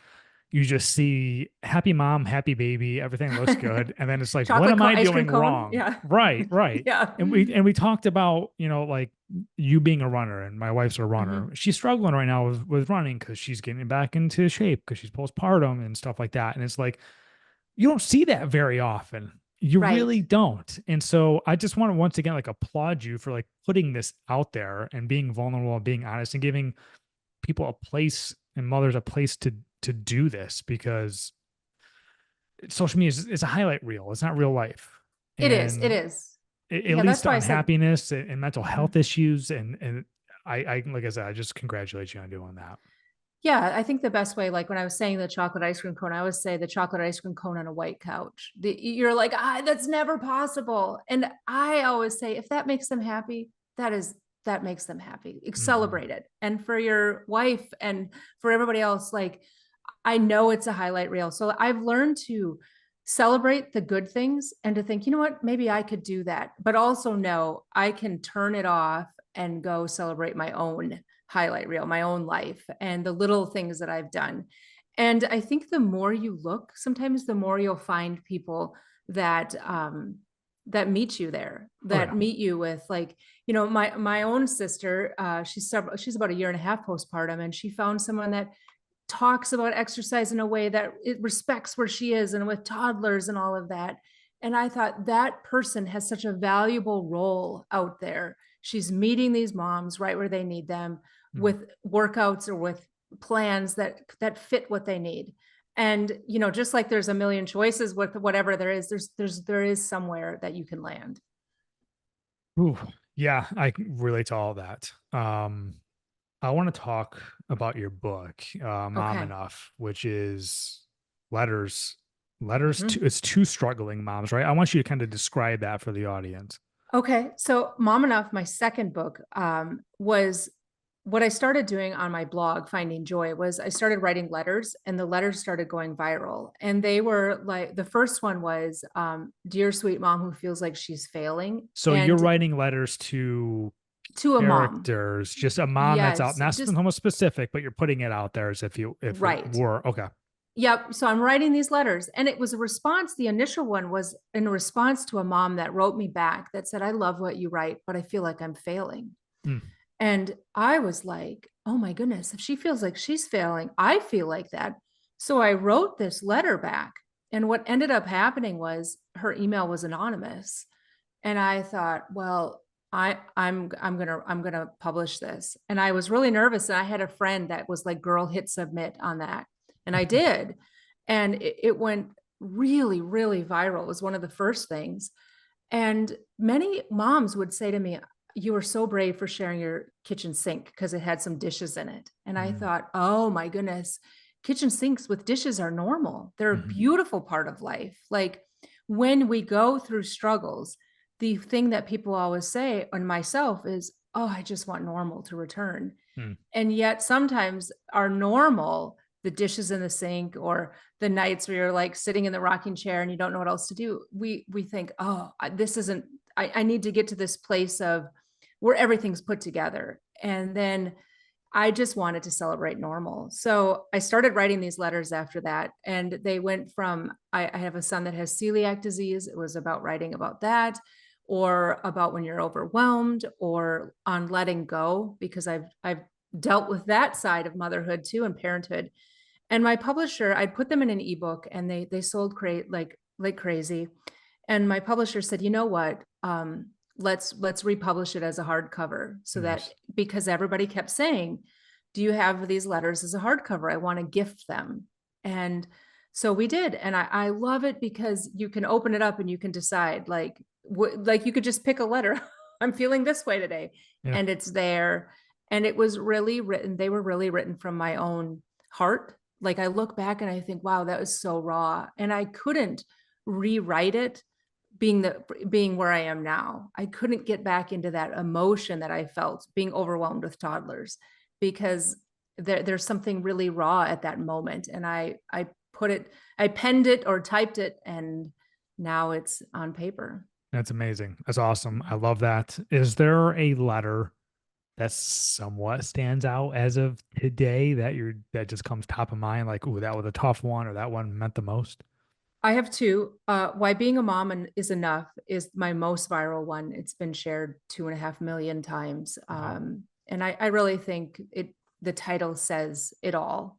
[SPEAKER 1] You just see happy mom, happy baby, everything looks good. And then it's like, what
[SPEAKER 2] Chocolate
[SPEAKER 1] am I
[SPEAKER 2] ice cream
[SPEAKER 1] doing
[SPEAKER 2] cone.
[SPEAKER 1] wrong?
[SPEAKER 2] Yeah.
[SPEAKER 1] Right, right.
[SPEAKER 2] Yeah.
[SPEAKER 1] And we talked about, like you being a runner and my wife's a runner.
[SPEAKER 2] Mhm.
[SPEAKER 1] She's struggling right now with running because she's getting back into shape because she's postpartum and stuff like that. And it's like, you don't see that very often. You
[SPEAKER 2] Right.
[SPEAKER 1] really don't. And so I just want to once again like applaud you for like putting this out there and being vulnerable and being honest and giving people a place and mothers a place to do this because social media is a highlight reel. It's not real life.
[SPEAKER 2] It is. It
[SPEAKER 1] And
[SPEAKER 2] is.
[SPEAKER 1] it
[SPEAKER 2] Yeah,
[SPEAKER 1] leads
[SPEAKER 2] that's
[SPEAKER 1] to
[SPEAKER 2] why I said,
[SPEAKER 1] unhappiness and mental
[SPEAKER 2] mhm.
[SPEAKER 1] health issues. And I like I said, I just congratulate you on doing that.
[SPEAKER 2] Yeah, I think the best way, like when I was saying the chocolate ice cream cone, I always say the chocolate ice cream cone on a white couch. You're like, that's never possible. And I always say, if that makes them happy, that makes them happy.
[SPEAKER 1] Mhm.
[SPEAKER 2] Celebrate it. And for your wife and for everybody else, like, I know it's a highlight reel. So I've learned to celebrate the good things and to think, you know what, maybe I could do that, but also know I can turn it off and go celebrate my own highlight reel, my own life, and the little things that I've done. And I think the more you look, sometimes the more you'll find people that that meet you there,
[SPEAKER 1] Oh
[SPEAKER 2] that
[SPEAKER 1] yeah.
[SPEAKER 2] meet you with like, you know, my own sister, she's about a year and a half postpartum, and she found someone that talks about exercise in a way that it respects where she is and with toddlers and all of that. And I thought that person has such a valuable role out there. She's meeting these moms right where they need them
[SPEAKER 1] Mm.
[SPEAKER 2] with workouts or with plans that fit what they need. And you know, just like there's a million choices with whatever there is, there is somewhere that you can land.
[SPEAKER 1] Ooh, yeah, I can relate to all that. I want to talk about your book, Mom
[SPEAKER 2] Okay.
[SPEAKER 1] Enough, which is letters, letters
[SPEAKER 2] Mhm.
[SPEAKER 1] to it's two struggling moms, right? I want you to kind of describe that for the audience.
[SPEAKER 2] Okay, so Mom Enough, my second book, was what I started doing on my blog, Finding Joy, was I started writing letters, and the letters started going viral. And they were like, the first one was, Dear sweet mom who feels like she's failing.
[SPEAKER 1] So you're
[SPEAKER 2] And
[SPEAKER 1] writing letters to
[SPEAKER 2] to a mom.
[SPEAKER 1] characters, just a mom that's out,
[SPEAKER 2] Yes,
[SPEAKER 1] not
[SPEAKER 2] just
[SPEAKER 1] something specific, but you're putting it out there as if it
[SPEAKER 2] right.
[SPEAKER 1] were okay.
[SPEAKER 2] Yep. So I'm writing these letters, and it was a response. The initial one was in response to a mom that wrote me back that said, I love what you write, but I feel like I'm failing.
[SPEAKER 1] Mm,
[SPEAKER 2] And I was like, oh my goodness, if she feels like she's failing, I feel like that. So I wrote this letter back. And what ended up happening was her email was anonymous. And I thought, well, I'm gonna publish this. And I was really nervous. And I had a friend that was like, girl, hit submit on that. And I did. And it went really, really viral. It was one of the first things. And many moms would say to me, you were so brave for sharing your kitchen sink because it had some dishes in it. And I
[SPEAKER 1] mm,
[SPEAKER 2] thought, oh my goodness, kitchen sinks with dishes are normal. They're a
[SPEAKER 1] mhm,
[SPEAKER 2] beautiful part of life. Like when we go through struggles, the thing that people always say, and myself, is, oh, I just want normal to return.
[SPEAKER 1] mm,
[SPEAKER 2] And yet sometimes our normal, the dishes in the sink or the nights where you're like sitting in the rocking chair and you don't know what else to do, we think, oh, this isn't, I need to get to this place of where everything's put together. And then I just wanted to celebrate normal. So I started writing these letters after that. And they went from, I have a son that has celiac disease. It was about writing about that, or about when you're overwhelmed, or on letting go, because I've dealt with that side of motherhood too, and parenthood. And my publisher, I'd put them in an ebook, and they sold like crazy. And my publisher said, you know what? Let's republish it as a hardcover, so that,
[SPEAKER 1] nice.
[SPEAKER 2] because everybody kept saying, do you have these letters as a hardcover? I want to gift them. And so we did. And I love it because you can open it up and you can decide, like you could just pick a letter. I'm feeling this way today.
[SPEAKER 1] Yeah.
[SPEAKER 2] And it's there. And it was really written, they were really written from my own heart. Like I look back and I think, wow, that was so raw. And I couldn't rewrite it, being where I am now. I couldn't get back into that emotion that I felt being overwhelmed with toddlers, because there's something really raw at that moment. And I penned it or typed it, and now it's on paper.
[SPEAKER 1] That's amazing. That's awesome. I love that. Is there a letter that somewhat stands out as of today that just comes top of mind? Like, ooh, that was a tough one, or that one meant the most.
[SPEAKER 2] I have two. Why Being a Mom is Enough is my most viral one. It's been shared 2.5 million times.
[SPEAKER 1] Wow.
[SPEAKER 2] And I really think the title says it all.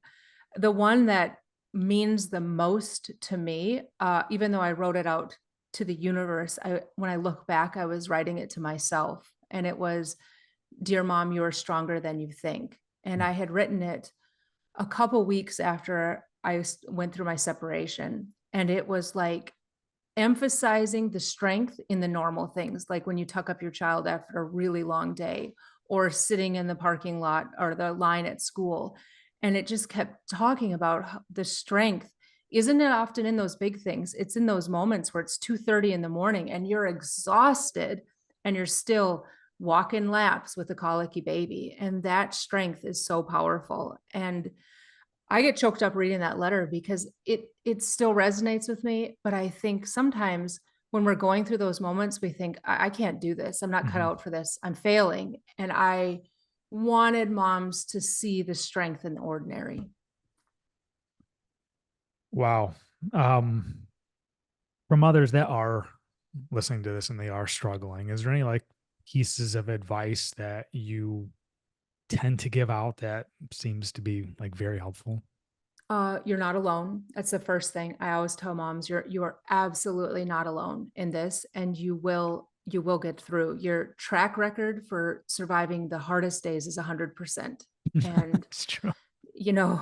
[SPEAKER 2] The one that means the most to me, even though I wrote it out to the universe, when I look back, I was writing it to myself. And it was, Dear Mom, you are stronger than you think. And
[SPEAKER 1] Mm,
[SPEAKER 2] I had written it a couple weeks after I went through my separation. And it was like emphasizing the strength in the normal things, like when you tuck up your child after a really long day, or sitting in the parking lot or the line at school. And it just kept talking about the strength. Isn't it often in those big things? It's in those moments where it's 2:30 in the morning and you're exhausted and you're still walking laps with a colicky baby. And that strength is so powerful. And I get choked up reading that letter because it still resonates with me. But I think sometimes when we're going through those moments, we think, I can't do this. I'm not cut
[SPEAKER 1] mhm.
[SPEAKER 2] out for this. I'm failing. And I wanted moms to see the strength in the ordinary.
[SPEAKER 1] Wow. Um, for mothers that are listening to this and they are struggling, is there any like pieces of advice that you tend to give out that seems to be like very helpful?
[SPEAKER 2] You're not alone. That's the first thing. I always tell moms, you are absolutely not alone in this, and you will get through. Your track record for surviving the hardest days is 100%. And
[SPEAKER 1] It's true.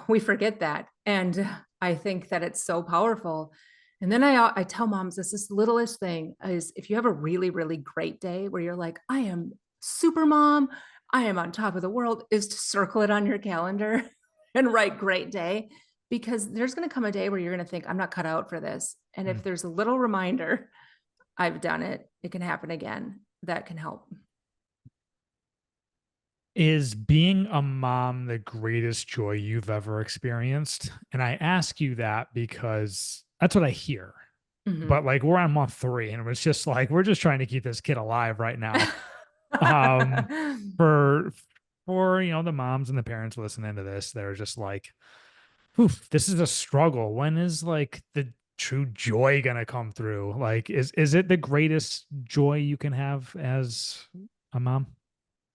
[SPEAKER 2] we forget that. And I think that it's so powerful. And then I tell moms this littlest thing is if you have a really, really great day where you're like, I am super mom, I am on top of the world, is to circle it on your calendar and write great day. Because there's going to come a day where you're going to think, I'm not cut out for this. And
[SPEAKER 1] Mm.
[SPEAKER 2] if there's a little reminder, I've done it, it can happen again. That can help.
[SPEAKER 1] Is being a mom the greatest joy you've ever experienced? And I ask you that because that's what I hear. But
[SPEAKER 2] Mhm.
[SPEAKER 1] like we're on month 3 and it's just like we're just trying to keep this kid alive right now. Um for the moms and the parents listening to this, they're just like, oof, this is a struggle. When is like the true joy gonna come through? Like, is it the greatest joy you can have as a mom?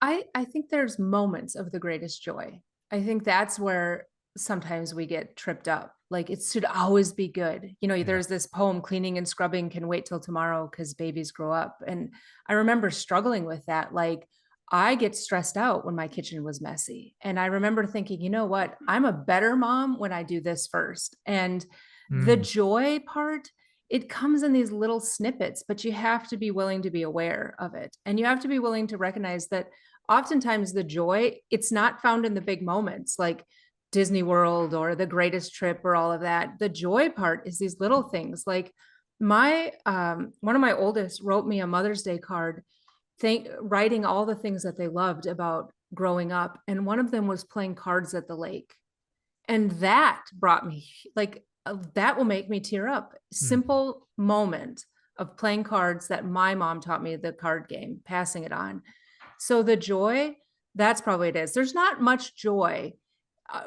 [SPEAKER 2] I think there's moments of the greatest joy. I think that's where sometimes we get tripped up. Like it should always be good.
[SPEAKER 1] Yeah.
[SPEAKER 2] There's this poem, cleaning and scrubbing can wait till tomorrow because babies grow up. And I remember struggling with that. Like I get stressed out when my kitchen was messy. And I remember thinking, you know what? I'm a better mom when I do this first. And the
[SPEAKER 1] Mm,
[SPEAKER 2] joy part, it comes in these little snippets, but you have to be willing to be aware of it. And you have to be willing to recognize that oftentimes the joy, it's not found in the big moments like Disney World or the greatest trip or all of that. The joy part is these little things. Like my one of my oldest wrote me a Mother's Day card, writing all the things that they loved about growing up, and one of them was playing cards at the lake. And that brought me like that will make me tear up.
[SPEAKER 1] mm,
[SPEAKER 2] Simple moment of playing cards that my mom taught me, the card game, passing it on. So the joy, that's probably it is. There's not much joy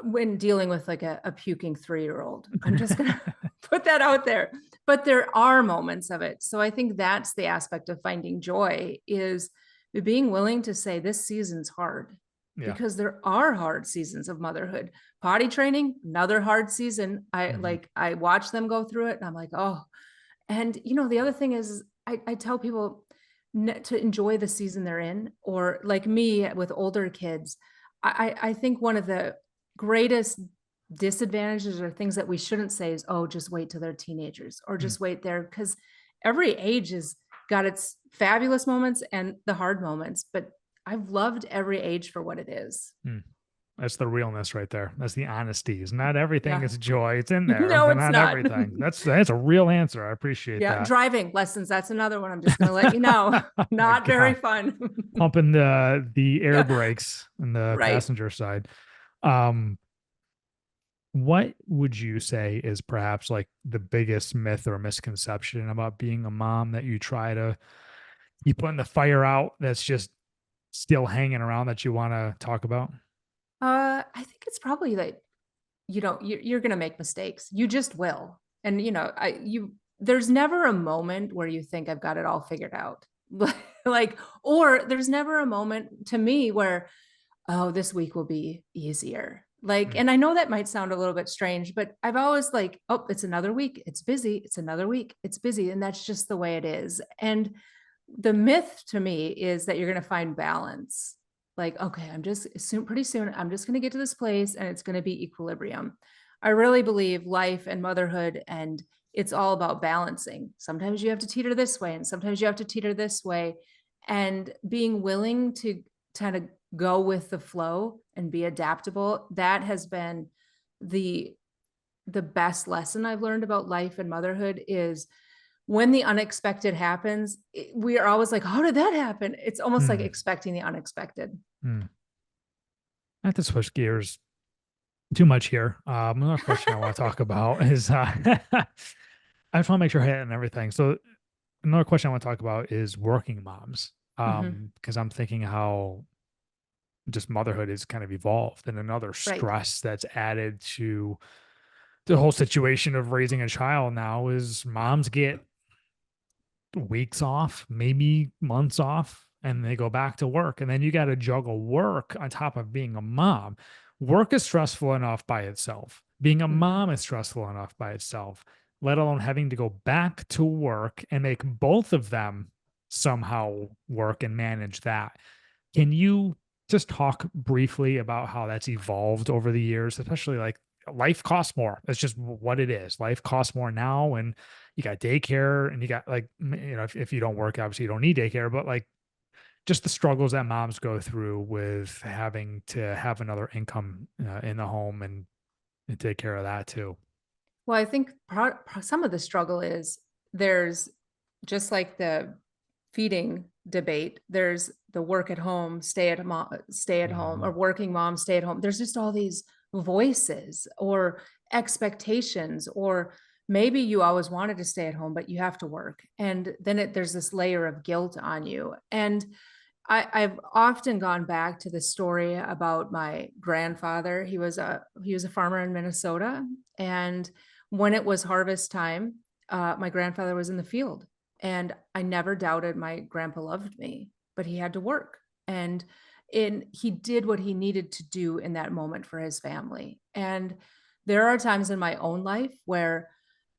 [SPEAKER 2] when dealing with like a puking 3-year-old. I'm just going to put that out there. But there are moments of it. So I think that's the aspect of finding joy is being willing to say this season's hard
[SPEAKER 1] yeah.
[SPEAKER 2] because there are hard seasons of motherhood. Potty training, another hard season.
[SPEAKER 1] Mhm,
[SPEAKER 2] I watch them go through it and I'm like, oh, and the other thing is, I tell people to enjoy the season they're in, or like me with older kids. I think one of the greatest disadvantages or things that we shouldn't say is, oh, just wait till they're teenagers or
[SPEAKER 1] mm,
[SPEAKER 2] just wait there, because every age has got its fabulous moments and the hard moments. But I've loved every age for what it is.
[SPEAKER 1] mm. That's the realness right there. That's the honesty. Is not everything
[SPEAKER 2] Yeah.
[SPEAKER 1] is joy. It's in there,
[SPEAKER 2] No,
[SPEAKER 1] but
[SPEAKER 2] it's
[SPEAKER 1] not
[SPEAKER 2] not.
[SPEAKER 1] everything. That's a real answer. I appreciate
[SPEAKER 2] Yeah,
[SPEAKER 1] that.
[SPEAKER 2] driving lessons, that's another one I'm just gonna let you know.
[SPEAKER 1] Oh my
[SPEAKER 2] Not very
[SPEAKER 1] god.
[SPEAKER 2] fun.
[SPEAKER 1] Pumping the air
[SPEAKER 2] Yeah,
[SPEAKER 1] brakes in the
[SPEAKER 2] right.
[SPEAKER 1] passenger side. Um, what would you say is perhaps like the biggest myth or misconception about being a mom that you try to keep putting the fire out that's just still hanging around that you want to talk about?
[SPEAKER 2] I think it's probably like, you're gonna make mistakes. You just will. And, there's never a moment where you think I've got it all figured out. Like, or there's never a moment to me where, oh, this week will be easier. Like,
[SPEAKER 1] Mm,
[SPEAKER 2] and I know that might sound a little bit strange, but I've always like, oh, it's another week. It's busy. It's another week. It's busy. And that's just the way it is. And the myth to me is that you're going to find balance. Like, okay, pretty soon, I'm just going to get to this place and it's going to be equilibrium. I really believe life and motherhood, and it's all about balancing. Sometimes you have to teeter this way and sometimes you have to teeter this way. And being willing to kind of go with the flow and be adaptable, that has been the the best lesson I've learned about life and motherhood is when the unexpected happens, we are always like, how did that happen? It's almost like
[SPEAKER 1] mm,
[SPEAKER 2] expecting the unexpected.
[SPEAKER 1] mm. Not to switch gears too much here. Another question I want to talk about is I just want to make sure I hit and everything. So another question I want to talk about is working moms.
[SPEAKER 2] Mhm.
[SPEAKER 1] Because I'm thinking how just motherhood is kind of evolved and another
[SPEAKER 2] Right.
[SPEAKER 1] stress that's added to the whole situation of raising a child now is moms get weeks off, maybe months off, and they go back to work. And then you got to juggle work on top of being a mom. Work is stressful enough by itself. Being a
[SPEAKER 2] Mhm.
[SPEAKER 1] mom is stressful enough by itself, let alone having to go back to work and make both of them somehow work and manage that. Can you just talk briefly about how that's evolved over the years, especially like life costs more. That's just what it is. Life costs more now, and you got daycare, and you got like if you don't work, obviously you don't need daycare, but like just the struggles that moms go through with having to have another income in the home and take care of that too.
[SPEAKER 2] Well, I think some of the struggle is there's just like the feeding debate, there's the work at home, stay at home, or
[SPEAKER 1] Mhm.
[SPEAKER 2] working mom, stay at home. There's just all these voices or expectations, or maybe you always wanted to stay at home, but you have to work. And then there's this layer of guilt on you. And I've often gone back to the story about my grandfather. He was a farmer in Minnesota, and when it was harvest time, my grandfather was in the field, and I never doubted my grandpa loved me, but he had to work, and he did what he needed to do in that moment for his family. And there are times in my own life where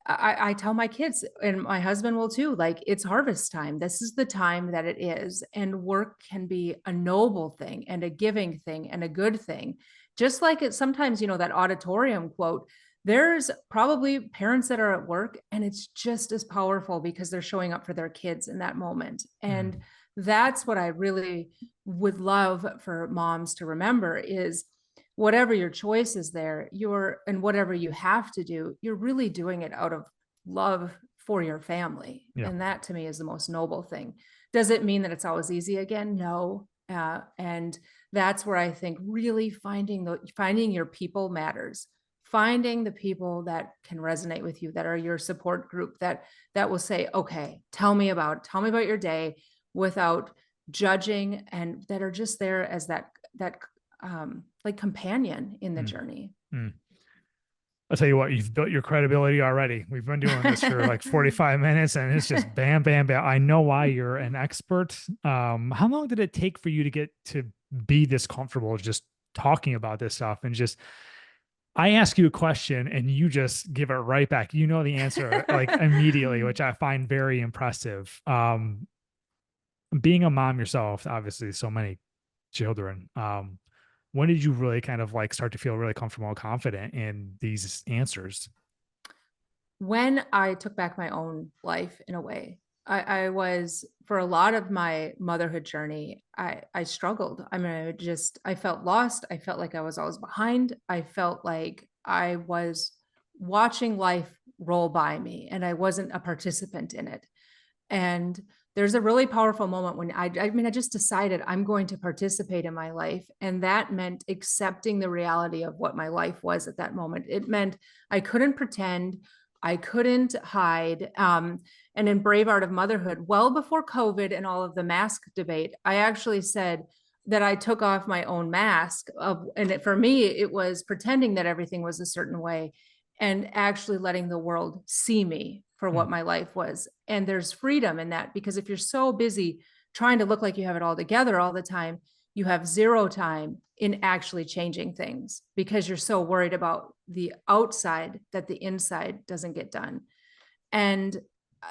[SPEAKER 2] I tell my kids, and my husband will too, like, it's harvest time. This is the time that it is. And work can be a noble thing and a giving thing and a good thing. Just like it sometimes, that auditorium quote, there's probably parents that are at work and it's just as powerful because they're showing up for their kids in that moment. And
[SPEAKER 1] Mm,
[SPEAKER 2] that's what I really would love for moms to remember is whatever your choice is there, and whatever you have to do, you're really doing it out of love for your family.
[SPEAKER 1] yeah.
[SPEAKER 2] And that to me is the most noble thing. Does it mean that it's always easy again? No. And that's where I think really finding your people matters. Finding the people that can resonate with you, that are your support group, that will say, okay, tell me about your day without judging, and that are just there as that like companion in the
[SPEAKER 1] Mm,
[SPEAKER 2] journey.
[SPEAKER 1] mm. I'll tell you what, you've built your credibility already. We've been doing this for like 45 minutes and it's just bam, bam, bam. I know why you're an expert. How long did it take for you to get to be this comfortable just talking about this stuff and just I ask you a question and you just give it right back. You know the answer like immediately, which I find very impressive. Being a mom yourself, obviously so many children. When did you really kind of like start to feel really comfortable and confident in these answers?
[SPEAKER 2] When I took back my own life in a way, I was, for a lot of my motherhood journey, I struggled. I mean, I felt lost. I felt like I was always behind. I felt like I was watching life roll by me and I wasn't a participant in it. And there's a really powerful moment when I just decided I'm going to participate in my life. And that meant accepting the reality of what my life was at that moment. It meant I couldn't pretend, I couldn't hide. And in Brave Art of Motherhood, well before COVID and all of the mask debate, I actually said that I took off my own mask for me, it was pretending that everything was a certain way and actually letting the world see me for what
[SPEAKER 1] Mm,
[SPEAKER 2] my life was. And there's freedom in that, because if you're so busy trying to look like you have it all together all the time, you have zero time in actually changing things because you're so worried about the outside that the inside doesn't get done. And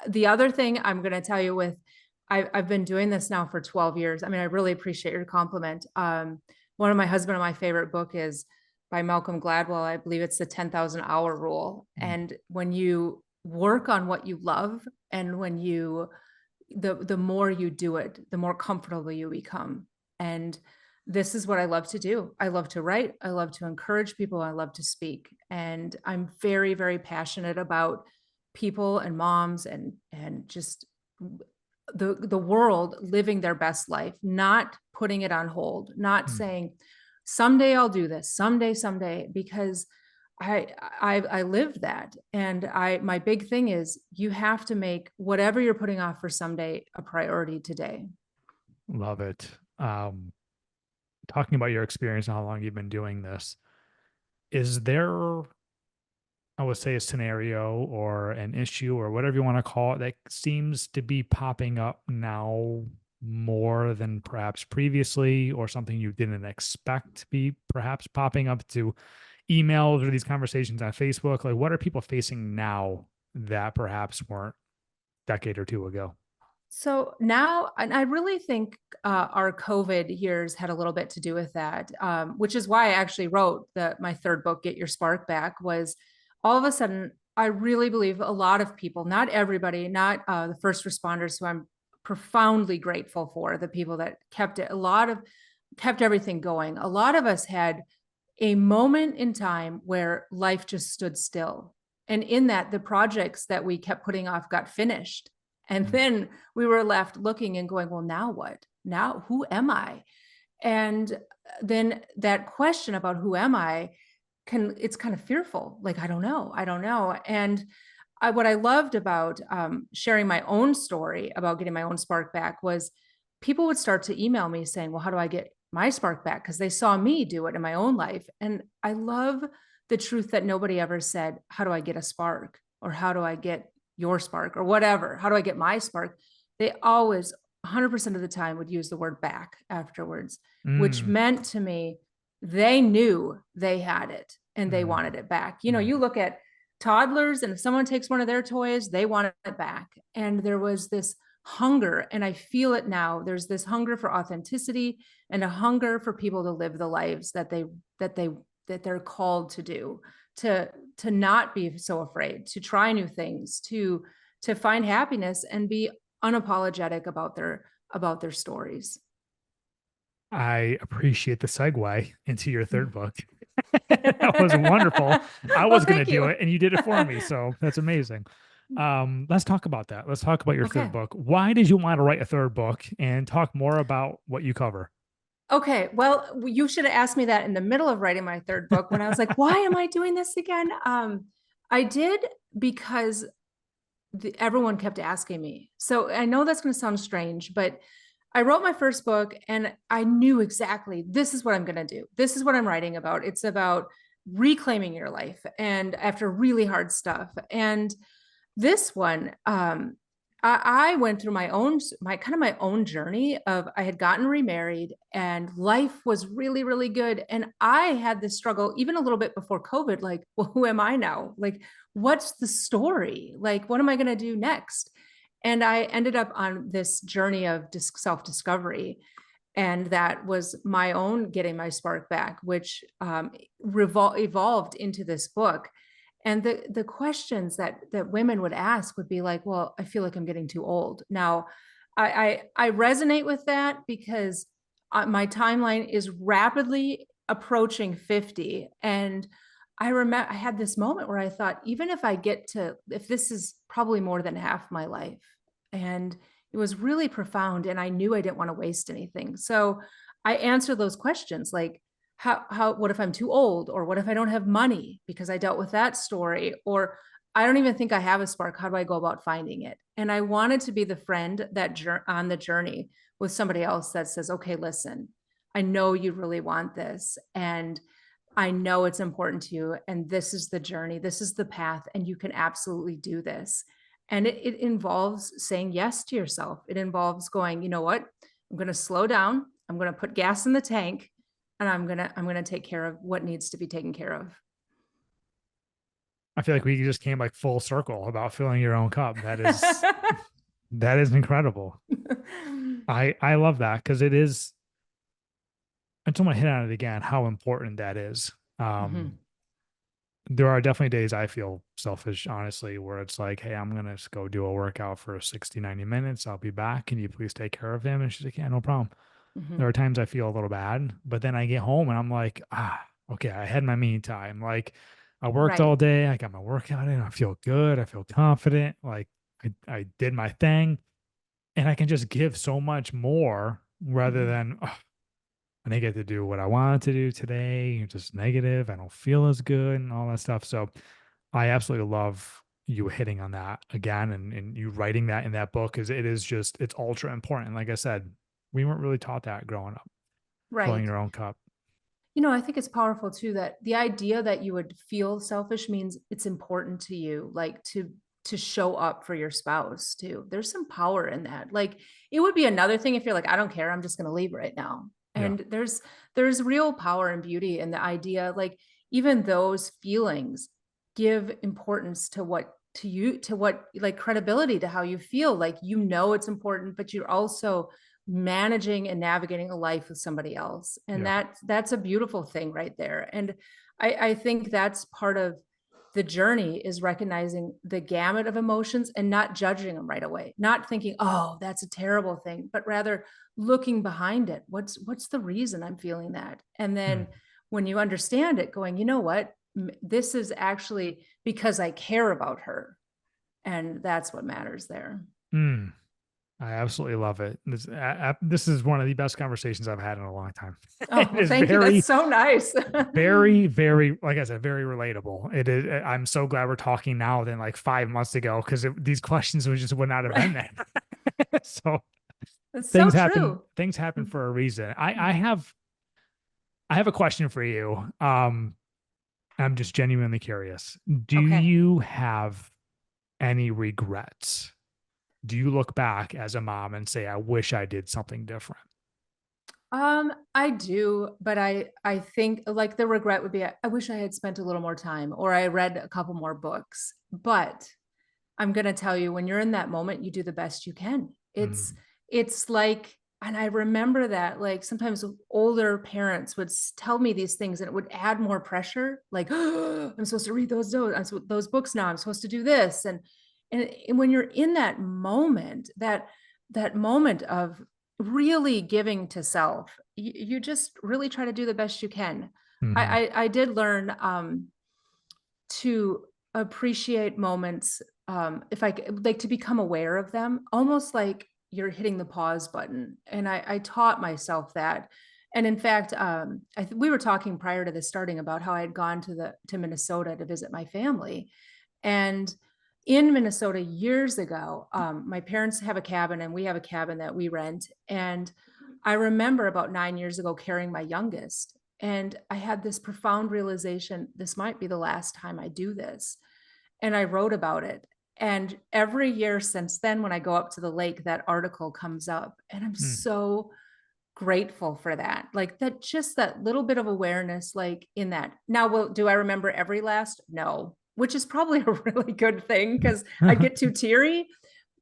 [SPEAKER 2] the other thing I'm going to tell you I've been doing this now for 12 years. I mean, I really appreciate your compliment. One of my husband and my favorite book is by Malcolm Gladwell. I believe it's the 10,000 hour rule.
[SPEAKER 1] mm.
[SPEAKER 2] And when you work on what you love, and the more you do it, the more comfortable you become. And this is what I love to do. I love to write. I love to encourage people. I love to speak. And I'm very, very passionate about people and moms and just the world living their best life, not putting it on hold, not
[SPEAKER 1] Mm.
[SPEAKER 2] saying someday I'll do this, someday, because I lived that. And my big thing is you have to make whatever you're putting off for someday a priority today.
[SPEAKER 1] Love it. Talking about your experience and how long you've been doing this, is there I would say, a scenario or an issue or whatever you want to call it that seems to be popping up now more than perhaps previously, or something you didn't expect to be perhaps popping up to emails or these conversations on Facebook? Like, what are people facing now that perhaps weren't a decade or two ago?
[SPEAKER 2] So now, and I really think our COVID years had a little bit to do with that, which is why I actually wrote my third book, Get Your Spark Back, was all of a sudden, I really believe a lot of people, not everybody, not the first responders who I'm profoundly grateful for, the people that kept everything going. A lot of us had a moment in time where life just stood still. And in that, the projects that we kept putting off got finished. And
[SPEAKER 1] Mm,
[SPEAKER 2] then we were left looking and going, well, now what? Now, who am I? And then that question about who am I it's kind of fearful. Like, I don't know. And what I loved about sharing my own story about getting my own spark back was people would start to email me saying, well, how do I get my spark back? Because they saw me do it in my own life. And I love the truth that nobody ever said, how do I get a spark? Or how do I get your spark? Or whatever. How do I get my spark? They always, 100% of the time, would use the word back afterwards, which
[SPEAKER 1] mm,
[SPEAKER 2] meant to me they knew they had it and they
[SPEAKER 1] mm,
[SPEAKER 2] wanted it back. You know,
[SPEAKER 1] mm.
[SPEAKER 2] you look at toddlers, and if someone takes one of their toys, they want it back. And there was this hunger, and I feel it now. There's this hunger for authenticity and a hunger for people to live the lives that they that they're called to do, to not be so afraid, to try new things, to find happiness and be unapologetic about their stories.
[SPEAKER 1] I appreciate the segue into your third book. That was wonderful. I
[SPEAKER 2] Well,
[SPEAKER 1] was going to
[SPEAKER 2] thank
[SPEAKER 1] do
[SPEAKER 2] you.
[SPEAKER 1] it and you did it for me. So that's amazing. Let's talk about that. Let's talk about your third
[SPEAKER 2] Okay.
[SPEAKER 1] book. Why did you want to write a third book, and talk more about what you cover?
[SPEAKER 2] Okay, well, you should have asked me that in the middle of writing my third book when I was like, why am I doing this again? I did because everyone kept asking me. So I know that's going to sound strange, but I wrote my first book and I knew exactly this is what I'm going to do. This is what I'm writing about. It's about reclaiming your life and after really hard stuff. And this one, I went through my own journey of I had gotten remarried and life was really, really good. And I had this struggle even a little bit before COVID, like, well, who am I now? Like, what's the story? Like, what am I going to do next? And I ended up on this journey of self discovery. And that was my own getting my spark back, which evolved into this book. And the questions that women would ask would be like, well, I feel like I'm getting too old now. I resonate with that because my timeline is rapidly approaching 50. And I remember I had this moment where I thought, even if this is probably more than half my life. And it was really profound. And I knew I didn't want to waste anything. So I answer those questions like, what if I'm too old? Or what if I don't have money? Because I dealt with that story. Or I don't even think I have a spark. How do I go about finding it? And I wanted to be the friend on the journey with somebody else that says, okay, listen, I know you really want this. And I know it's important to you. And this is the journey, this is the path, and you can absolutely do this. And it involves saying yes to yourself. It involves going, you know what? I'm going to slow down. I'm going to put gas in the tank, and I'm going to take care of what needs to be taken care of.
[SPEAKER 1] I feel like we just came like full circle about filling your own cup. That is incredible. I love that because it is. I just want to hit on it again how important that is. Um,
[SPEAKER 2] Mhm.
[SPEAKER 1] there are definitely days I feel selfish, honestly, where it's like, hey, I'm gonna just go do a workout for 60, 90 minutes. I'll be back. Can you please take care of him? And she's like, yeah, no problem. There
[SPEAKER 2] Mhm.
[SPEAKER 1] are times I feel a little bad, but then I get home and I'm like, okay, I had my me time. Like, I worked all
[SPEAKER 2] Right.
[SPEAKER 1] day, I got my workout in, I feel good, I feel confident, like I did my thing, and I can just give so much more rather
[SPEAKER 2] Mhm.
[SPEAKER 1] than I didn't get to do what I wanted to do today. You're just negative. I don't feel as good and all that stuff. So I absolutely love you hitting on that again, and you writing that in that book, because it is just, it's ultra important. Like I said, we weren't really taught that growing up, filling
[SPEAKER 2] Right.
[SPEAKER 1] your own cup.
[SPEAKER 2] I think it's powerful too that the idea that you would feel selfish means it's important to you, like to show up for your spouse too. There's some power in that. Like it would be another thing if you're like, I don't care, I'm just going to leave right now.
[SPEAKER 1] Yeah.
[SPEAKER 2] And there's real power and beauty in the idea, like even those feelings give importance to what to you to what like credibility to how you feel. Like it's important, but you're also managing and navigating a life with somebody else, and
[SPEAKER 1] Yeah.
[SPEAKER 2] that's a beautiful thing right there. And I think that's part of the journey, is recognizing the gamut of emotions and not judging them right away, not thinking, oh, that's a terrible thing, but rather looking behind it. What's the reason I'm feeling that? And then
[SPEAKER 1] Mm.
[SPEAKER 2] when you understand it, going, you know what, this is actually because I care about her, and that's what matters there.
[SPEAKER 1] Mm. I absolutely love it. This is one of the best conversations I've had in a long time.
[SPEAKER 2] Oh,
[SPEAKER 1] It
[SPEAKER 2] well,
[SPEAKER 1] is
[SPEAKER 2] thank you, that's
[SPEAKER 1] very,
[SPEAKER 2] so nice.
[SPEAKER 1] very, very, like I said, very relatable. It is. I'm so glad we're talking now than like 5 months ago, because these questions would not have been
[SPEAKER 2] Right.
[SPEAKER 1] there. So
[SPEAKER 2] That's so
[SPEAKER 1] things happen.
[SPEAKER 2] true.
[SPEAKER 1] Things happen for a reason.
[SPEAKER 2] Mhm.
[SPEAKER 1] I have a question for you. I'm just genuinely curious. Do
[SPEAKER 2] Okay.
[SPEAKER 1] you have any regrets? Do you look back as a mom and say, I wish I did something different?
[SPEAKER 2] I do, but I think like the regret would be I wish I had spent a little more time or I read a couple more books. But I'm gonna tell you, when you're in that moment, you do the best you can. It's
[SPEAKER 1] Mm,
[SPEAKER 2] it's like, and I remember that like sometimes older parents would tell me these things and it would add more pressure. Like, oh, I'm supposed to read those books now. I'm supposed to do this. And when you're in that moment, that moment of really giving to self, you just really try to do the best you can.
[SPEAKER 1] mhm,
[SPEAKER 2] I did learn to appreciate moments, if like to become aware of them, almost like you're hitting the pause button. And I taught myself that. And in fact, we were talking prior to this starting about how I had gone to Minnesota to visit my family. And in Minnesota years ago, my parents have a cabin and we have a cabin that we rent. And I remember about 9 years ago carrying my youngest. And I had this profound realization, this might be the last time I do this. And I wrote about it. And every year since then, when I go up to the lake, that article comes up. And I'm
[SPEAKER 1] mm,
[SPEAKER 2] so grateful for that. Like that, just that little bit of awareness, like in that. Now, do I remember every last? No, which is probably a really good thing because I'd get too teary.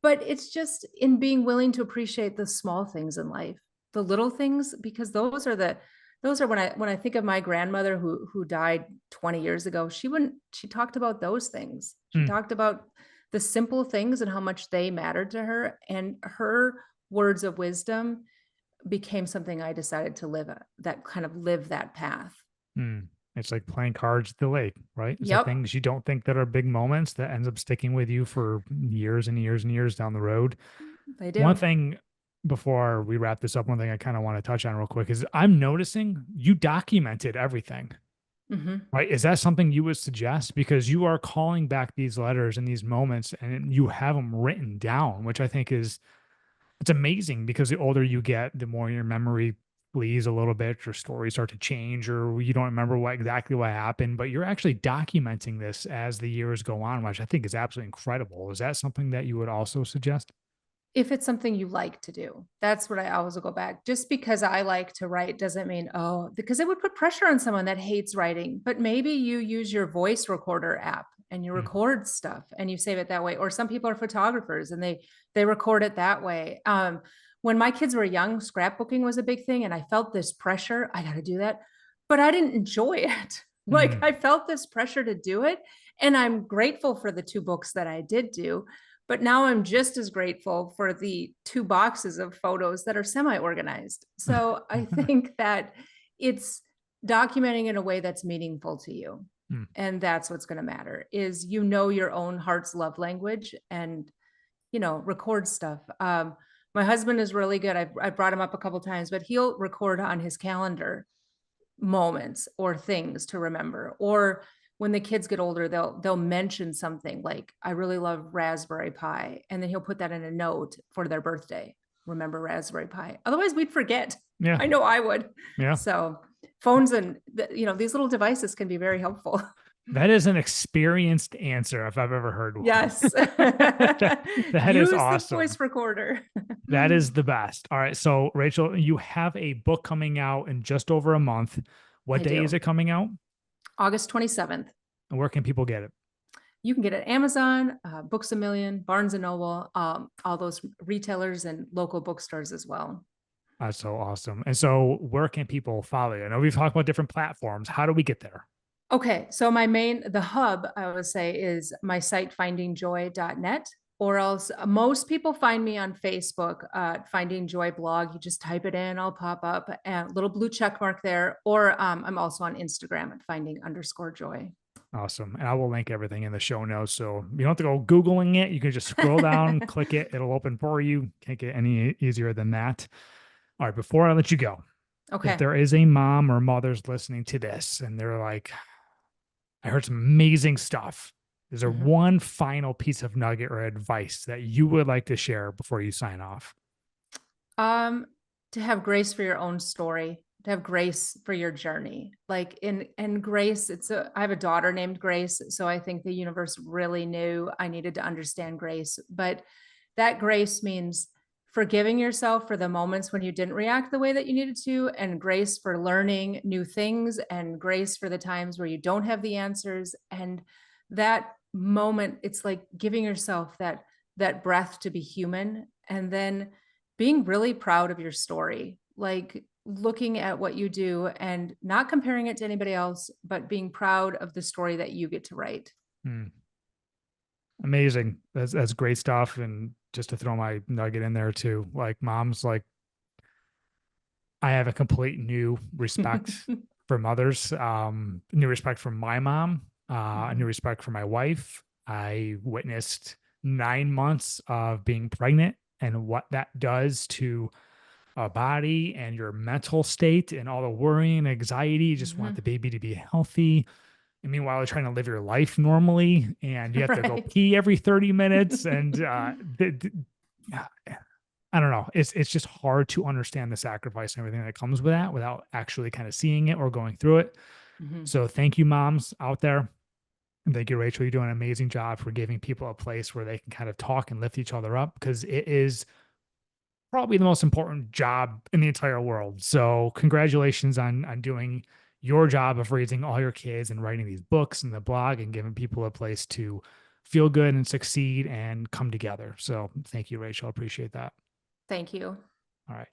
[SPEAKER 2] But it's just in being willing to appreciate the small things in life, the little things, because those are when I think of my grandmother who died 20 years ago, she talked about those things. She
[SPEAKER 1] mm,
[SPEAKER 2] talked about the simple things and how much they mattered to her, and her words of wisdom became something I decided to live that path.
[SPEAKER 1] mm. It's like playing cards at the lake, right? It's the
[SPEAKER 2] Yep,
[SPEAKER 1] things you don't think that are big moments that ends up sticking with you for years and years and years down the road.
[SPEAKER 2] they
[SPEAKER 1] One
[SPEAKER 2] do.
[SPEAKER 1] thing before we wrap this up, one thing I kind of want to touch on real quick is I'm noticing you documented everything,
[SPEAKER 2] Hmm.
[SPEAKER 1] right? Is that something you would suggest? Because you are calling back these letters and these moments and you have them written down, which I think is it's amazing, because the older you get, the more your memory flees a little bit, your stories start to change, or you don't remember exactly what happened, but you're actually documenting this as the years go on, which I think is absolutely incredible. Is that something that you would also suggest?
[SPEAKER 2] If it's something you like to do, that's what I always will go back. Just because I like to write doesn't mean, oh, because it would put pressure on someone that hates writing. But maybe you use your voice recorder app and you
[SPEAKER 1] Mm,
[SPEAKER 2] record stuff and you save it that way. Or some people are photographers and they record it that way. When my kids were young, scrapbooking was a big thing, and I felt this pressure. I got to do that, but I didn't enjoy it. Like
[SPEAKER 1] mm,
[SPEAKER 2] I felt this pressure to do it, and I'm grateful for the two books that I did do, but now I'm just as grateful for the two boxes of photos that are semi-organized. So I think that it's documenting in a way that's meaningful to you.
[SPEAKER 1] mm,
[SPEAKER 2] And that's what's going to matter, is your own heart's love language, and record stuff. My husband is really good. I brought him up a couple times, but he'll record on his calendar moments or things to remember. Or when the kids get older, they'll mention something like, I really love raspberry pie, and then he'll put that in a note for their birthday. Remember raspberry pie. Otherwise we'd forget.
[SPEAKER 1] yeah,
[SPEAKER 2] I know I would.
[SPEAKER 1] yeah.
[SPEAKER 2] So phones and these little devices can be very helpful.
[SPEAKER 1] That is an experienced answer if I've ever heard one.
[SPEAKER 2] Yes.
[SPEAKER 1] That is
[SPEAKER 2] Use the
[SPEAKER 1] awesome.
[SPEAKER 2] voice recorder.
[SPEAKER 1] That is the best. All right. So, Rachel, you have a book coming out in just over a month. What
[SPEAKER 2] I
[SPEAKER 1] day is
[SPEAKER 2] do.
[SPEAKER 1] it coming out?
[SPEAKER 2] August 27th.
[SPEAKER 1] And where can people get it?
[SPEAKER 2] You can get it at Amazon, Books a Million, Barnes and Noble, all those retailers and local bookstores as well.
[SPEAKER 1] That's so awesome. And so, where can people follow you? I know we've talked about different platforms. How do we get there?
[SPEAKER 2] Okay, so the hub, I would say, is my site, findingjoy.net, or else most people find me on Facebook, Finding Joy blog. You just type it in, I'll pop up, and little blue check mark there. Or I'm also on Instagram at finding_joy.
[SPEAKER 1] Awesome. And I will link everything in the show notes. So you don't have to go Googling it. You can just scroll down, click it, it'll open for you. Can't get any easier than that. All right. Before I let you go, if
[SPEAKER 2] Okay.
[SPEAKER 1] there is a mom or mother's listening to this and they're like, I heard some amazing stuff. Is there
[SPEAKER 2] Mhm.
[SPEAKER 1] one final piece of nugget or advice that you would like to share before you sign off?
[SPEAKER 2] Um, to have grace for your own story, to have grace for your journey. Like in grace, I have a daughter named Grace, so I think the universe really knew I needed to understand grace. But that grace means forgiving yourself for the moments when you didn't react the way that you needed to, and grace for learning new things, and grace for the times where you don't have the answers. And that moment, it's like giving yourself that breath to be human, and then being really proud of your story, like looking at what you do and not comparing it to anybody else, but being proud of the story that you get to write.
[SPEAKER 1] Hmm. Amazing. That's great stuff. And just to throw my nugget in there too, like mom's like, I have a complete new respect for mothers, new respect for my mom, a new
[SPEAKER 2] Mhm.
[SPEAKER 1] respect for my wife. I witnessed 9 months of being pregnant and what that does to a body and your mental state and all the worrying and anxiety. You just want the
[SPEAKER 2] Mhm.
[SPEAKER 1] baby to be healthy. And meanwhile, you're trying to live your life normally and you have to go
[SPEAKER 2] Right.
[SPEAKER 1] pee every 30 minutes. And I don't know. It's just hard to understand the sacrifice and everything that comes with that without actually kind of seeing it or going through it.
[SPEAKER 2] Mhm.
[SPEAKER 1] So thank you, moms out there. And thank you, Rachel. You're doing an amazing job for giving people a place where they can kind of talk and lift each other up because it is probably the most important job in the entire world. So congratulations on doing your job of raising all your kids and writing these books and the blog and giving people a place to feel good and succeed and come together. So thank you, Rachel. Appreciate that.
[SPEAKER 2] Thank you.
[SPEAKER 1] All right.